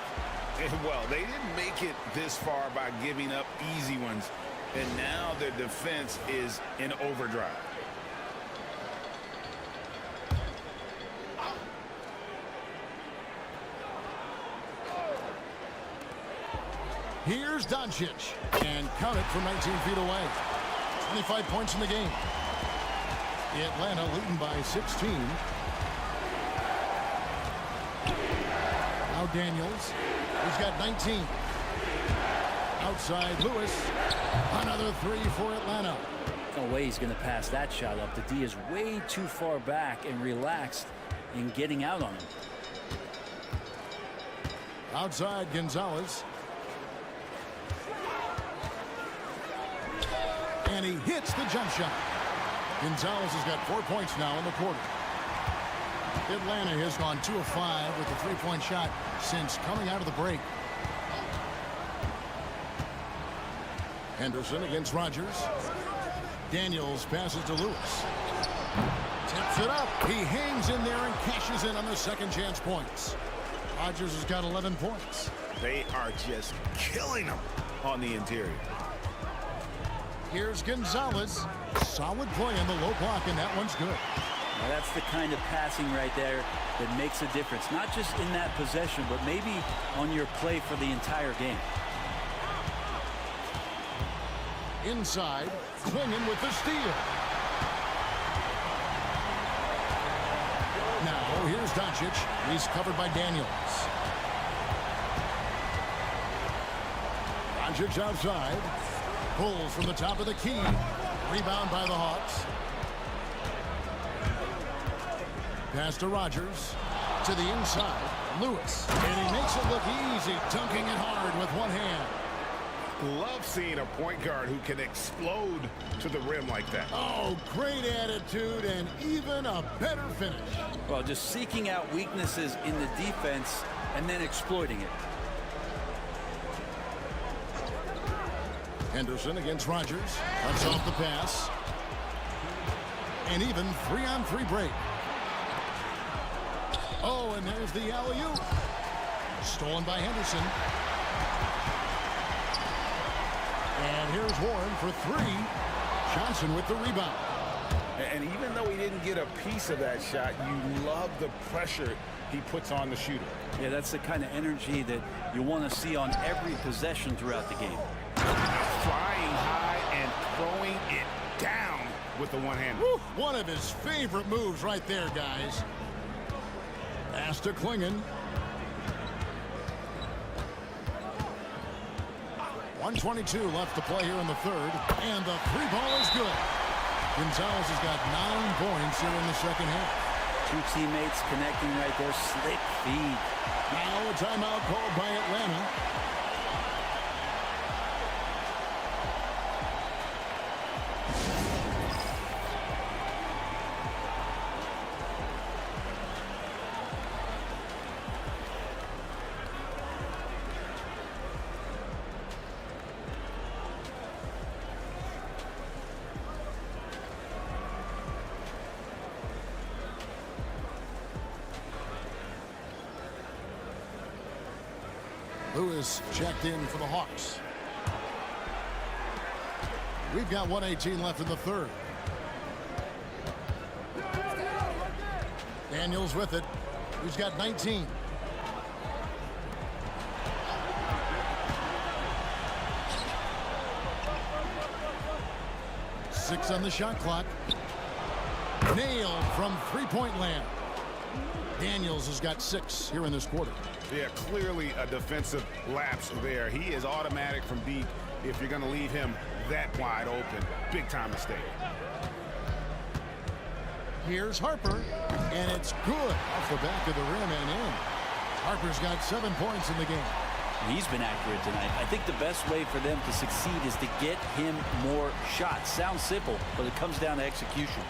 Well, they didn't make it this far by giving up easy ones. And now their defense is in overdrive. Here's Doncic. And count it from 19 feet away. 25 points in the game. Atlanta leading by 16. Now Daniels. He's got 19. Outside Lewis. Another three for Atlanta. No way he's going to pass that shot up. The D is way too far back and relaxed in getting out on him. Outside Gonzalez. And he hits the jump shot. Gonzalez has got 4 points now in the quarter. Atlanta has gone 2 of 5 with the three-point shot since coming out of the break. Henderson against Rogers. Daniels passes to Lewis. Tips it up. He hangs in there and cashes in on the second chance points. Rogers has got 11 points. They are just killing them on the interior. Here's Gonzalez. Solid play in the low block, and that one's good. Now that's the kind of passing right there that makes a difference. Not just in that possession, but maybe on your play for the entire game. Inside, Clingan with the steal. Now, here's Doncic. He's covered by Daniels. Doncic outside. Pulls from the top of the key. Rebound by the Hawks. Pass to Rogers. To the inside. Lewis. And he makes it look easy. Dunking it hard with one hand. Love seeing a point guard who can explode to the rim like that. Oh, great attitude and even a better finish. Well, just seeking out weaknesses in the defense and then exploiting it. Henderson against Rogers. Cuts off the pass. And even 3-on-3 break. Oh, and there's the alley-oop. Stolen by Henderson. And here's Warren for three. Johnson with the rebound. And even though he didn't get a piece of that shot, you love the pressure he puts on the shooter. Yeah, that's the kind of energy that you want to see on every possession throughout the game. Flying high and throwing it down with the one hand. One of his favorite moves right there, guys. Pass to Clingan. 1:22 left to play here in the third. And the three ball is good. Gonzalez has got 9 points here in the second half. Two teammates connecting right there. Slick feed. Now a timeout called by Atlanta. Lewis checked in for the Hawks. We've got 1:18 left in the third. Daniels with it. He's got 19. Six on the shot clock. Nailed from three-point land. Daniels has got 6 here in this quarter. Yeah, clearly a defensive lapse there. He is automatic from deep if you're going to leave him that wide open. Big time mistake. Here's Harper, and it's good off the back of the rim and in. Harper's got 7 points in the game. He's been accurate tonight. I think the best way for them to succeed is to get him more shots. Sounds simple, but it comes down to execution.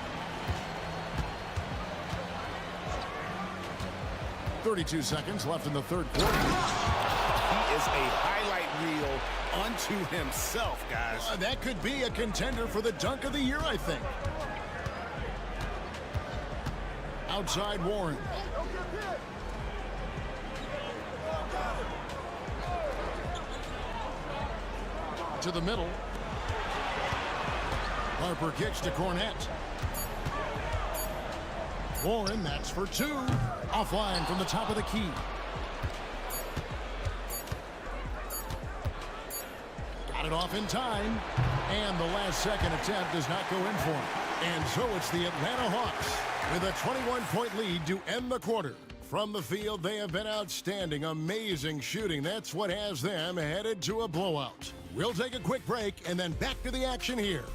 32 seconds left in the third quarter. He is a highlight reel unto himself, guys. That could be a contender for the dunk of the year, I think. Outside Warren. To the middle. Harper kicks to Cornette. Warren, that's for two. Offline from the top of the key. Got it off in time. And the last second attempt does not go in for him. And so it's the Atlanta Hawks with a 21-point lead to end the quarter. From the field, they have been outstanding. Amazing shooting. That's what has them headed to a blowout. We'll take a quick break and then back to the action here.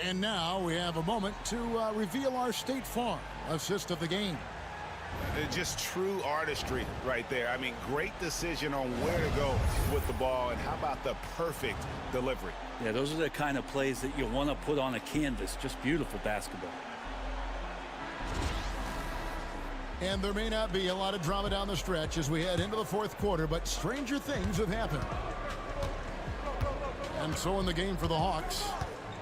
And now we have a moment to reveal our State Farm assist of the game. Just true artistry right there. I mean, great decision on where to go with the ball, and how about the perfect delivery? Yeah, those are the kind of plays that you want to put on a canvas. Just beautiful basketball. And there may not be a lot of drama down the stretch as we head into the fourth quarter, but stranger things have happened. And so in the game for the Hawks,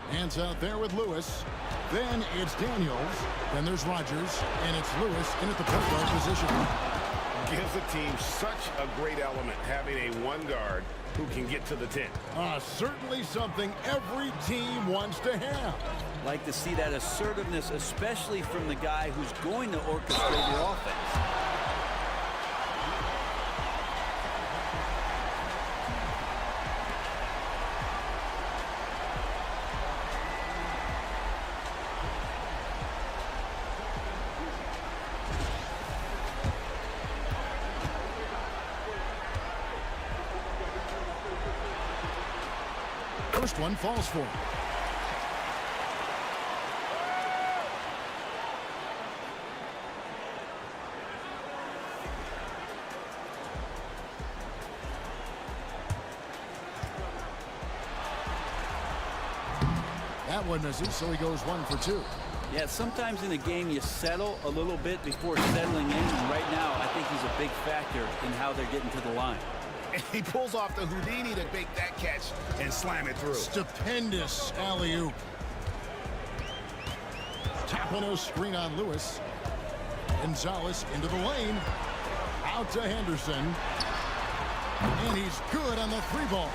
hands out there with Lewis. Then it's Daniels. Then there's Rogers. And it's Lewis in at the point guard position. Gives the team such a great element having a one guard who can get to the 10. Certainly something every team wants to have. Like to see that assertiveness, especially from the guy who's going to orchestrate your offense. First one falls for him. That one misses, so he goes 1 for 2. Yeah, sometimes in a game you settle a little bit before settling in, and right now I think he's a big factor in how they're getting to the line. And he pulls off the Houdini to make that catch and slam it through. Stupendous alley-oop. Tapano screen on Lewis. Gonzalez into the lane. Out to Henderson. And he's good on the three ball.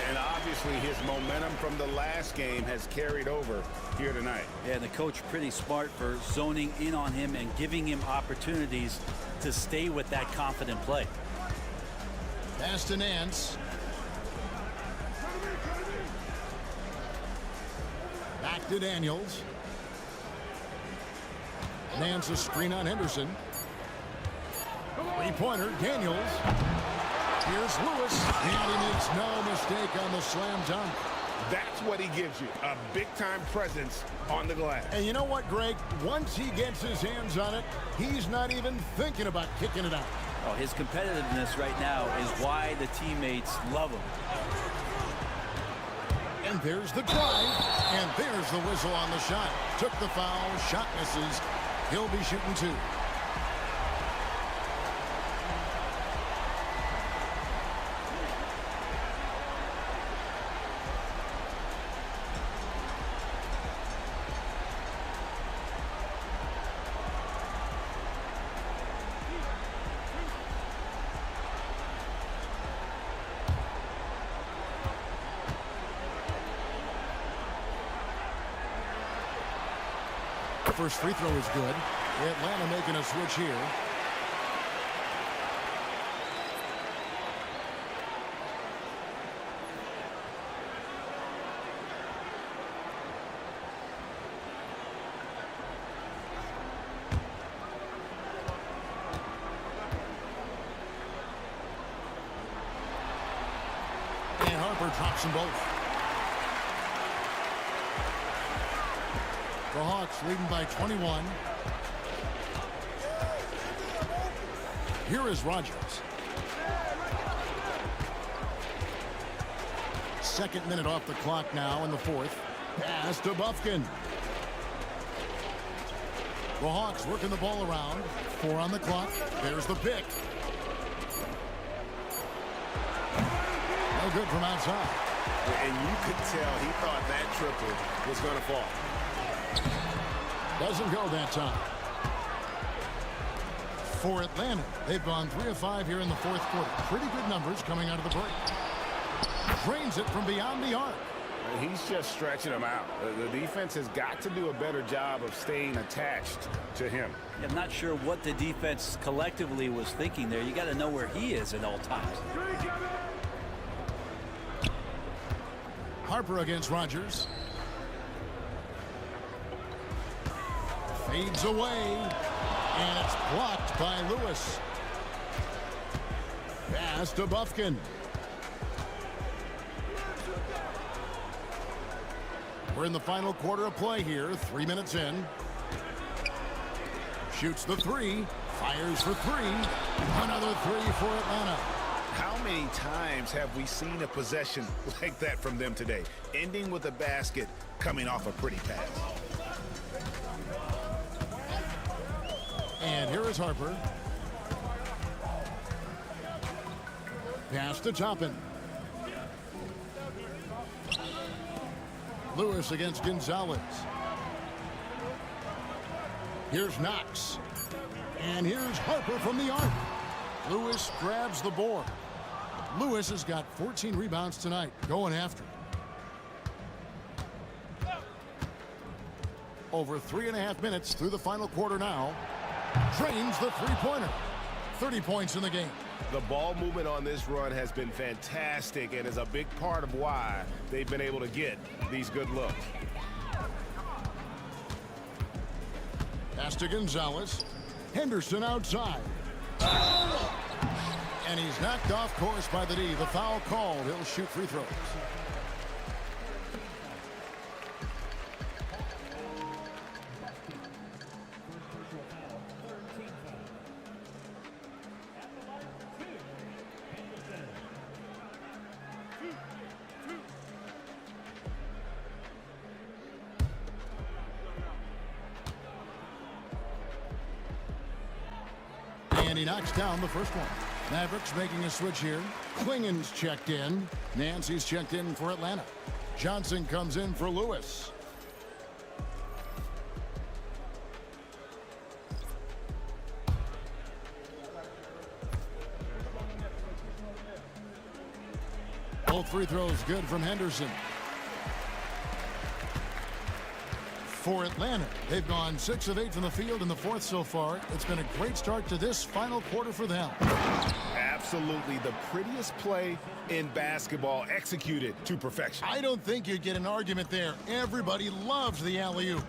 And obviously his momentum from the last game has carried over here tonight. Yeah, the coach pretty smart for zoning in on him and giving him opportunities to stay with that confident play. Pass to Nance. Back to Daniels. Nance a screen on Henderson. Three-pointer, Daniels. Here's Lewis. And he makes no mistake on the slam dunk. That's what he gives you, a big-time presence on the glass. And you know what, Greg? Once he gets his hands on it, he's not even thinking about kicking it out. Oh, his competitiveness right now is why the teammates love him. And there's the drive, and there's the whistle on the shot. Took the foul, shot misses. He'll be shooting 2. First free throw is good. Atlanta making a switch here. And Harper drops them both. The Hawks leading by 21. Here is Rogers. Second minute off the clock now in the fourth. Pass to Bufkin. The Hawks working the ball around. 4 on the clock. There's the pick. No good from outside. And you could tell he thought that triple was going to fall. Doesn't go that time. For Atlanta, they've gone 3 of 5 here in the fourth quarter. Pretty good numbers coming out of the break. Drains it from beyond the arc. He's just stretching him out. The defense has got to do a better job of staying attached to him. I'm not sure what the defense collectively was thinking there. You got to know where he is at all times. Harper against Rogers. Fades away. And it's blocked by Lewis. Pass to Bufkin. We're in the final quarter of play here. 3 minutes in. Shoots the 3. Fires for 3. Another 3 for Atlanta. How many times have we seen a possession like that from them today? Ending with a basket, coming off a pretty pass. And here is Harper. Pass to Toppin. Lewis against Gonzalez. Here's Knox. And here's Harper from the arc. Lewis grabs the board. Lewis has got 14 rebounds tonight, going after it. Over 3.5 minutes through the final quarter now. Drains the three-pointer. 30 points in the game. The ball movement on this run has been fantastic and is a big part of why they've been able to get these good looks. Pass to Gonzalez. Henderson outside. And he's knocked off course by the D. The foul called. He'll shoot free throws. And he knocks down the first one. Mavericks making a switch here. Klingen's checked in. Nancy's checked in for Atlanta. Johnson comes in for Lewis. Both free throws good from Henderson. For Atlanta, they've gone 6 of 8 from the field in the fourth so far. It's been a great start to this final quarter for them. Absolutely the prettiest play in basketball, executed to perfection. I don't think you'd get an argument there. Everybody loves the alley-oop.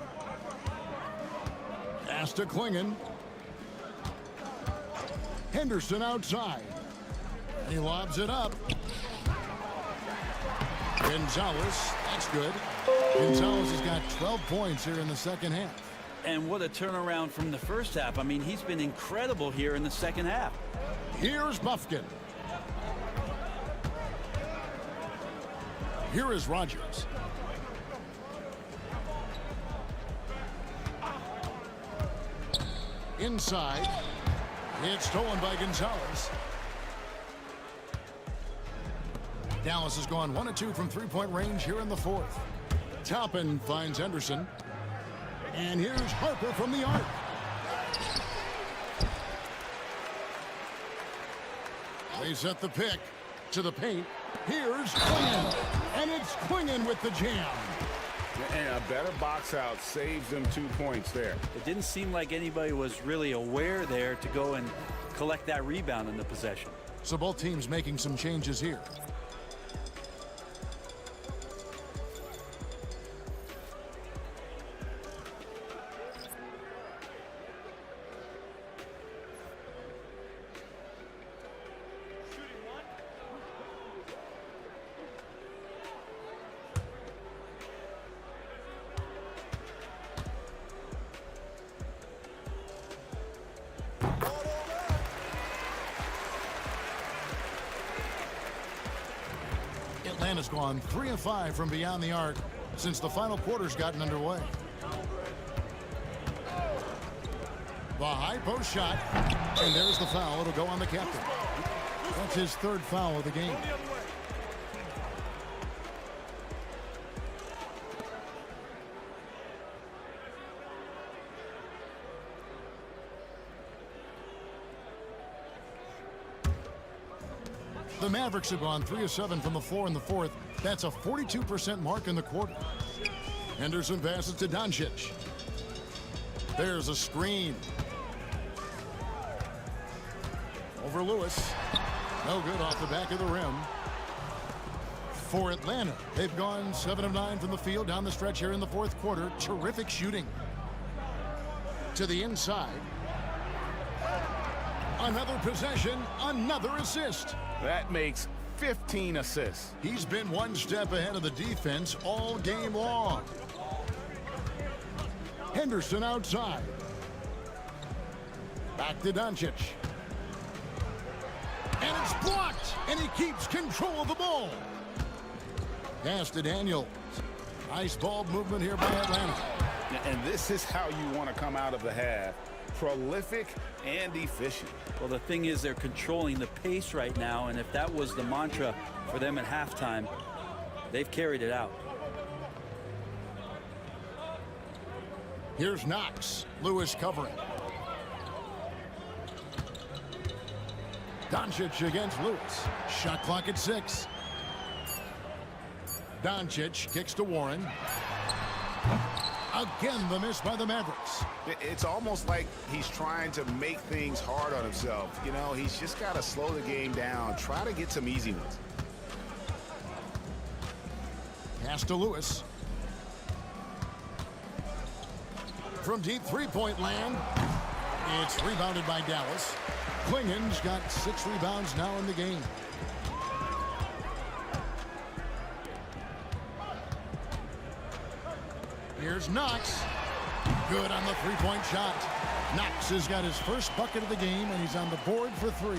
Pass to Klingen. Henderson outside. He lobs it up. Gonzalez, that's good. Gonzalez has got 12 points here in the second half. And what a turnaround from the first half. I mean, he's been incredible here in the second half. Here's Bufkin. Here is Rogers. Inside. It's stolen by Gonzalez. Dallas has gone 1 of 2 from three-point range here in the fourth. Toppin finds Henderson. And here's Harper from the arc. They set the pick to the paint. Here's Klingen. And it's Klingen with the jam. And a better box out saves them 2 points there. It didn't seem like anybody was really aware there to go and collect that rebound in the possession. So both teams making some changes here. Atlanta's gone 3 of 5 from beyond the arc since the final quarter's gotten underway. The high post shot, and there's the foul. It'll go on the captain. That's his 3rd foul of the game. The Mavericks have gone 3 of 7 from the floor in the 4th. That's a 42% mark in the quarter. Henderson passes to Doncic. There's a screen. Over Lewis. No good off the back of the rim. For Atlanta, they've gone 7 of 9 from the field down the stretch here in the 4th quarter. Terrific shooting. To the inside. Another possession, another assist. That makes 15 assists. He's been one step ahead of the defense all game long. Henderson outside. Back to Doncic. And it's blocked, and he keeps control of the ball. Pass to Daniels. Nice ball movement here by Atlanta. And this is how you want to come out of the half. Prolific and efficient. Well, the thing is, they're controlling the pace right now, and if that was the mantra for them at halftime, they've carried it out. Here's Knox. Lewis covering. Doncic against Lewis. Shot clock at 6. Doncic kicks to Warren. Again, the miss by the Mavericks. It's almost like he's trying to make things hard on himself. You know, he's just got to slow the game down. Try to get some easy ones. Pass to Lewis. From deep three-point land. It's rebounded by Dallas. Klingen's got 6 rebounds now in the game. Here's Knox. Good on the three-point shot. Knox has got his first bucket of the game, and he's on the board for 3.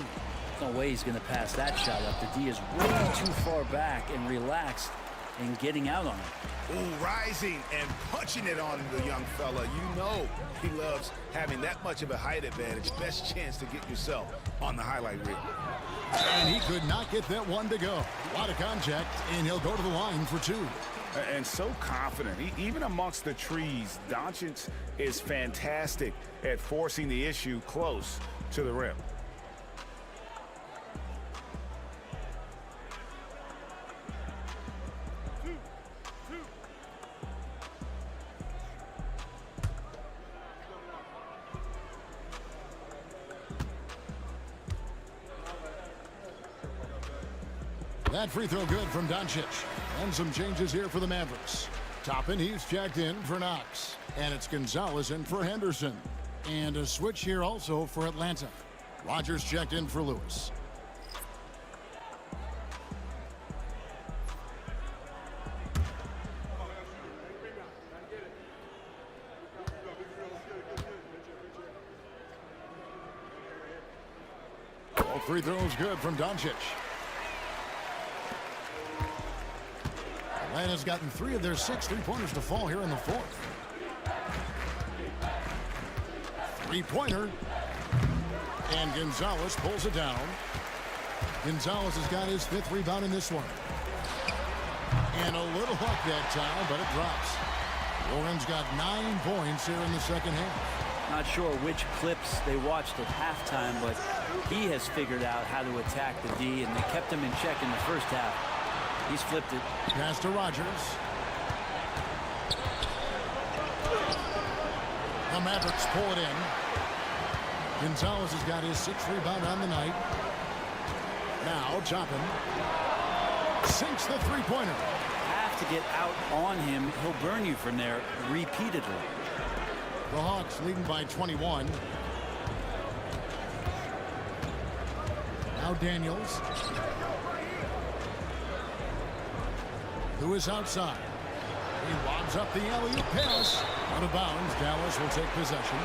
No way he's going to pass that shot up. The D is way too far back and relaxed in getting out on it. Ooh, rising and punching it on the young fella. You know he loves having that much of a height advantage. Best chance to get yourself on the highlight reel. And he could not get that one to go. A lot of contact, and he'll go to the line for 2. And so confident. Even amongst the trees, Doncic is fantastic at forcing the issue close to the rim. That free throw good from Doncic. And some changes here for the Mavericks. Toppin, he's checked in for Knox. And it's Gonzalez in for Henderson. And a switch here also for Atlanta. Rogers checked in for Lewis. All free throws good from Doncic. Atlanta's gotten 3 of their 6 three-pointers to fall here in the 4th. Three-pointer. And Gonzalez pulls it down. Gonzalez has got his 5th rebound in this one. And a little luck that time, but it drops. Warren's got 9 points here in the second half. Not sure which clips they watched at halftime, but he has figured out how to attack the D, and they kept him in check in the first half. He's flipped it. Pass to Rogers. The Mavericks pull it in. Gonzalez has got his 6th rebound on the night. Now Toppin sinks the three-pointer. Have to get out on him. He'll burn you from there repeatedly. The Hawks leading by 21. Now Daniels. Who is outside. He lobs up the alley-oop pass. Out of bounds. Dallas will take possession.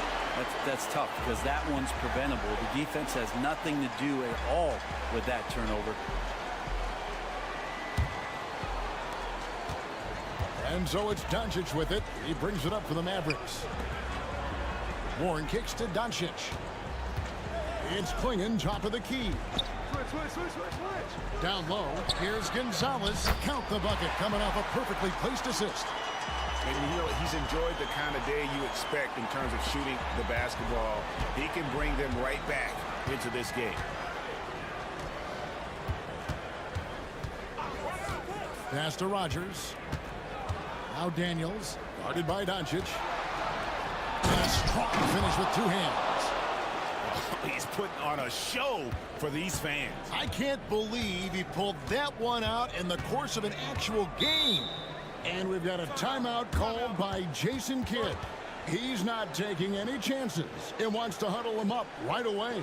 That's tough because that one's preventable. The defense has nothing to do at all with that turnover. And so it's Doncic with it. He brings it up for the Mavericks. Warren kicks to Doncic. It's Klingon, top of the key. Switch. Down low, here's Gonzalez. Count the bucket, coming off a perfectly placed assist. And, you know, he's enjoyed the kind of day you expect in terms of shooting the basketball. He can bring them right back into this game. Pass to Rogers. Now Daniels, guarded by Doncic. A strong finish with two hands. He's putting on a show for these fans. I can't believe he pulled that one out in the course of an actual game. And we've got a timeout called by Jason Kidd. He's not taking any chances and wants to huddle him up right away.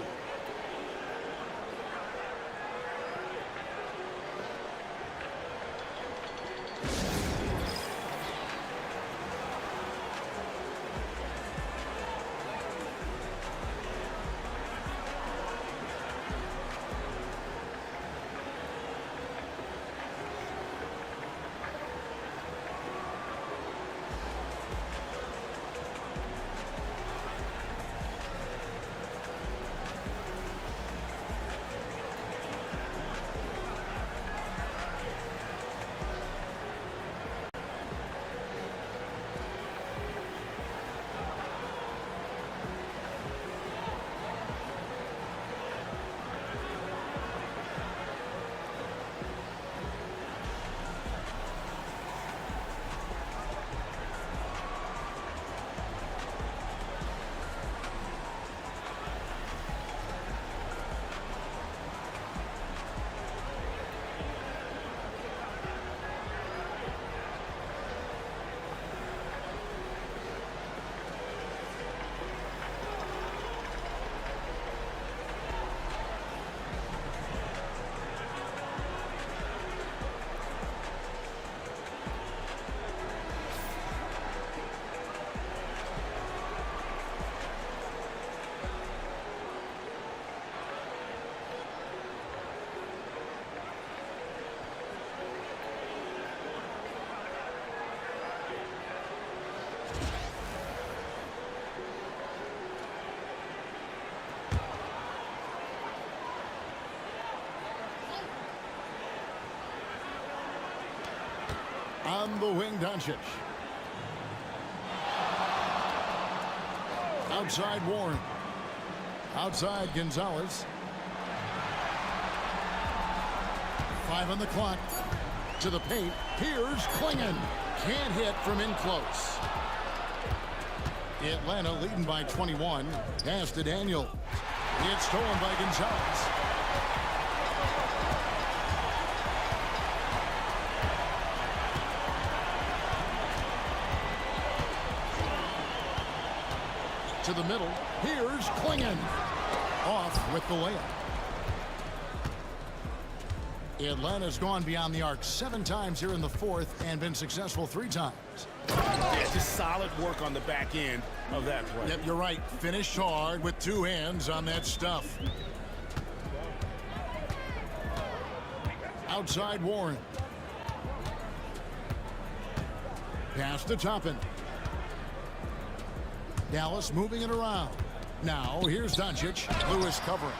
On the wing, Doncic. Outside Warren. Outside Gonzalez. 5 on the clock. To the paint. Here's Klingon. Can't hit from in close. Atlanta leading by 21. Pass to Daniel. It's stolen by Gonzalez. To the middle. Here's Klingon. Off with the layup. Atlanta's gone beyond the arc 7 times here in the fourth and been successful 3 times. Yeah, just solid work on the back end of that play. Yep, you're right. Finished hard with 2 hands on that stuff. Outside Warren. Pass to Toppin. Dallas moving it around. Now, here's Doncic. Lewis covering.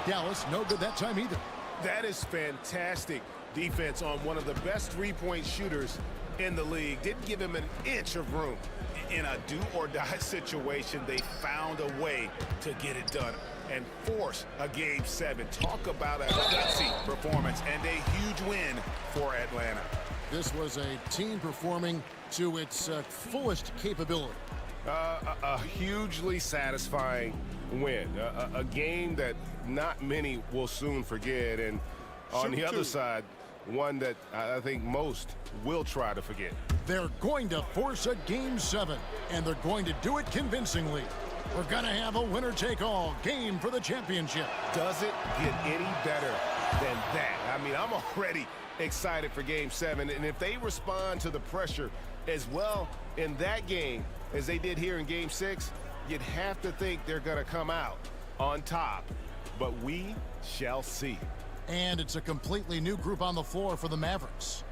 Dallas, no good that time either. That is fantastic defense on one of the best three-point shooters in the league. Didn't give him an inch of room. In a do-or-die situation, they found a way to get it done and force a Game 7. Talk about a gutsy performance and a huge win for Atlanta. This was a team performing to its fullest capability. A hugely satisfying win. A game that not many will soon forget. And on the other side, one that I think most will try to forget. They're going to force a Game 7, and they're going to do it convincingly. We're going to have a winner-take-all game for the championship. Does it get any better than that? I mean, I'm already excited for Game 7. And if they respond to the pressure as well in that game as they did here in Game 6, you'd have to think they're going to come out on top. But we shall see. And it's a completely new group on the floor for the Mavericks.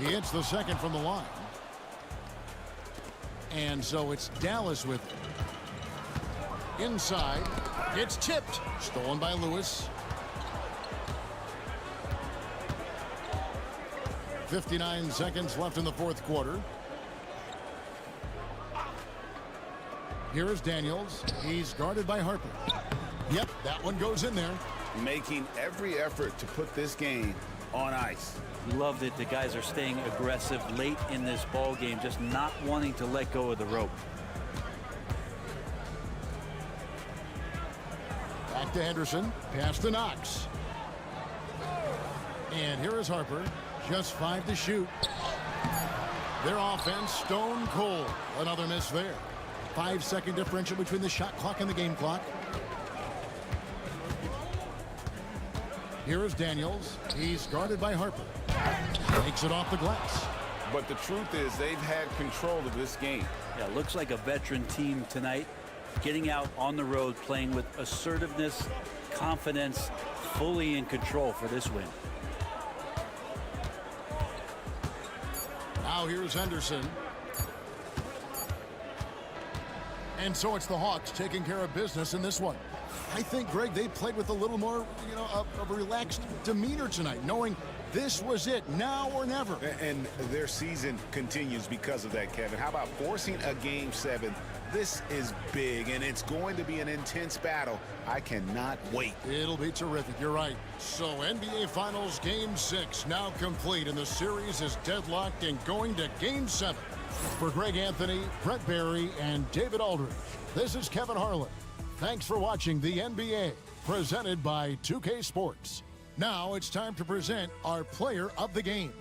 He hits the second from the line. And so it's Dallas with it. Inside. It's tipped. Stolen by Lewis. 59 seconds left in the fourth quarter. Here is Daniels. He's guarded by Harper. Yep, that one goes in there. Making every effort to put this game on ice. Love that the guys are staying aggressive late in this ball game, just not wanting to let go of the rope. Back to Henderson. Pass to Knox. And here is Harper. Just 5 to shoot. Their offense stone cold. Another miss there. 5-second differential between the shot clock and the game clock. Here is Daniels. He's guarded by Harper. Takes it off the glass. But the truth is they've had control of this game. Yeah, looks like a veteran team tonight, getting out on the road, playing with assertiveness, confidence, fully in control for this win. Now here's Henderson. And so it's the Hawks taking care of business in this one. I think, Greg, they played with a little more, of a relaxed demeanor tonight, knowing this was it, now or never. And their season continues because of that, Kevin. How about forcing a Game 7? This is big, and it's going to be an intense battle. I cannot wait. It'll be terrific. You're right. So NBA Finals Game 6 now complete, and the series is deadlocked and going to Game 7. For Greg Anthony, Brett Barry, and David Aldridge, this is Kevin Harlan. Thanks for watching the NBA, presented by 2K Sports. Now it's time to present our player of the game.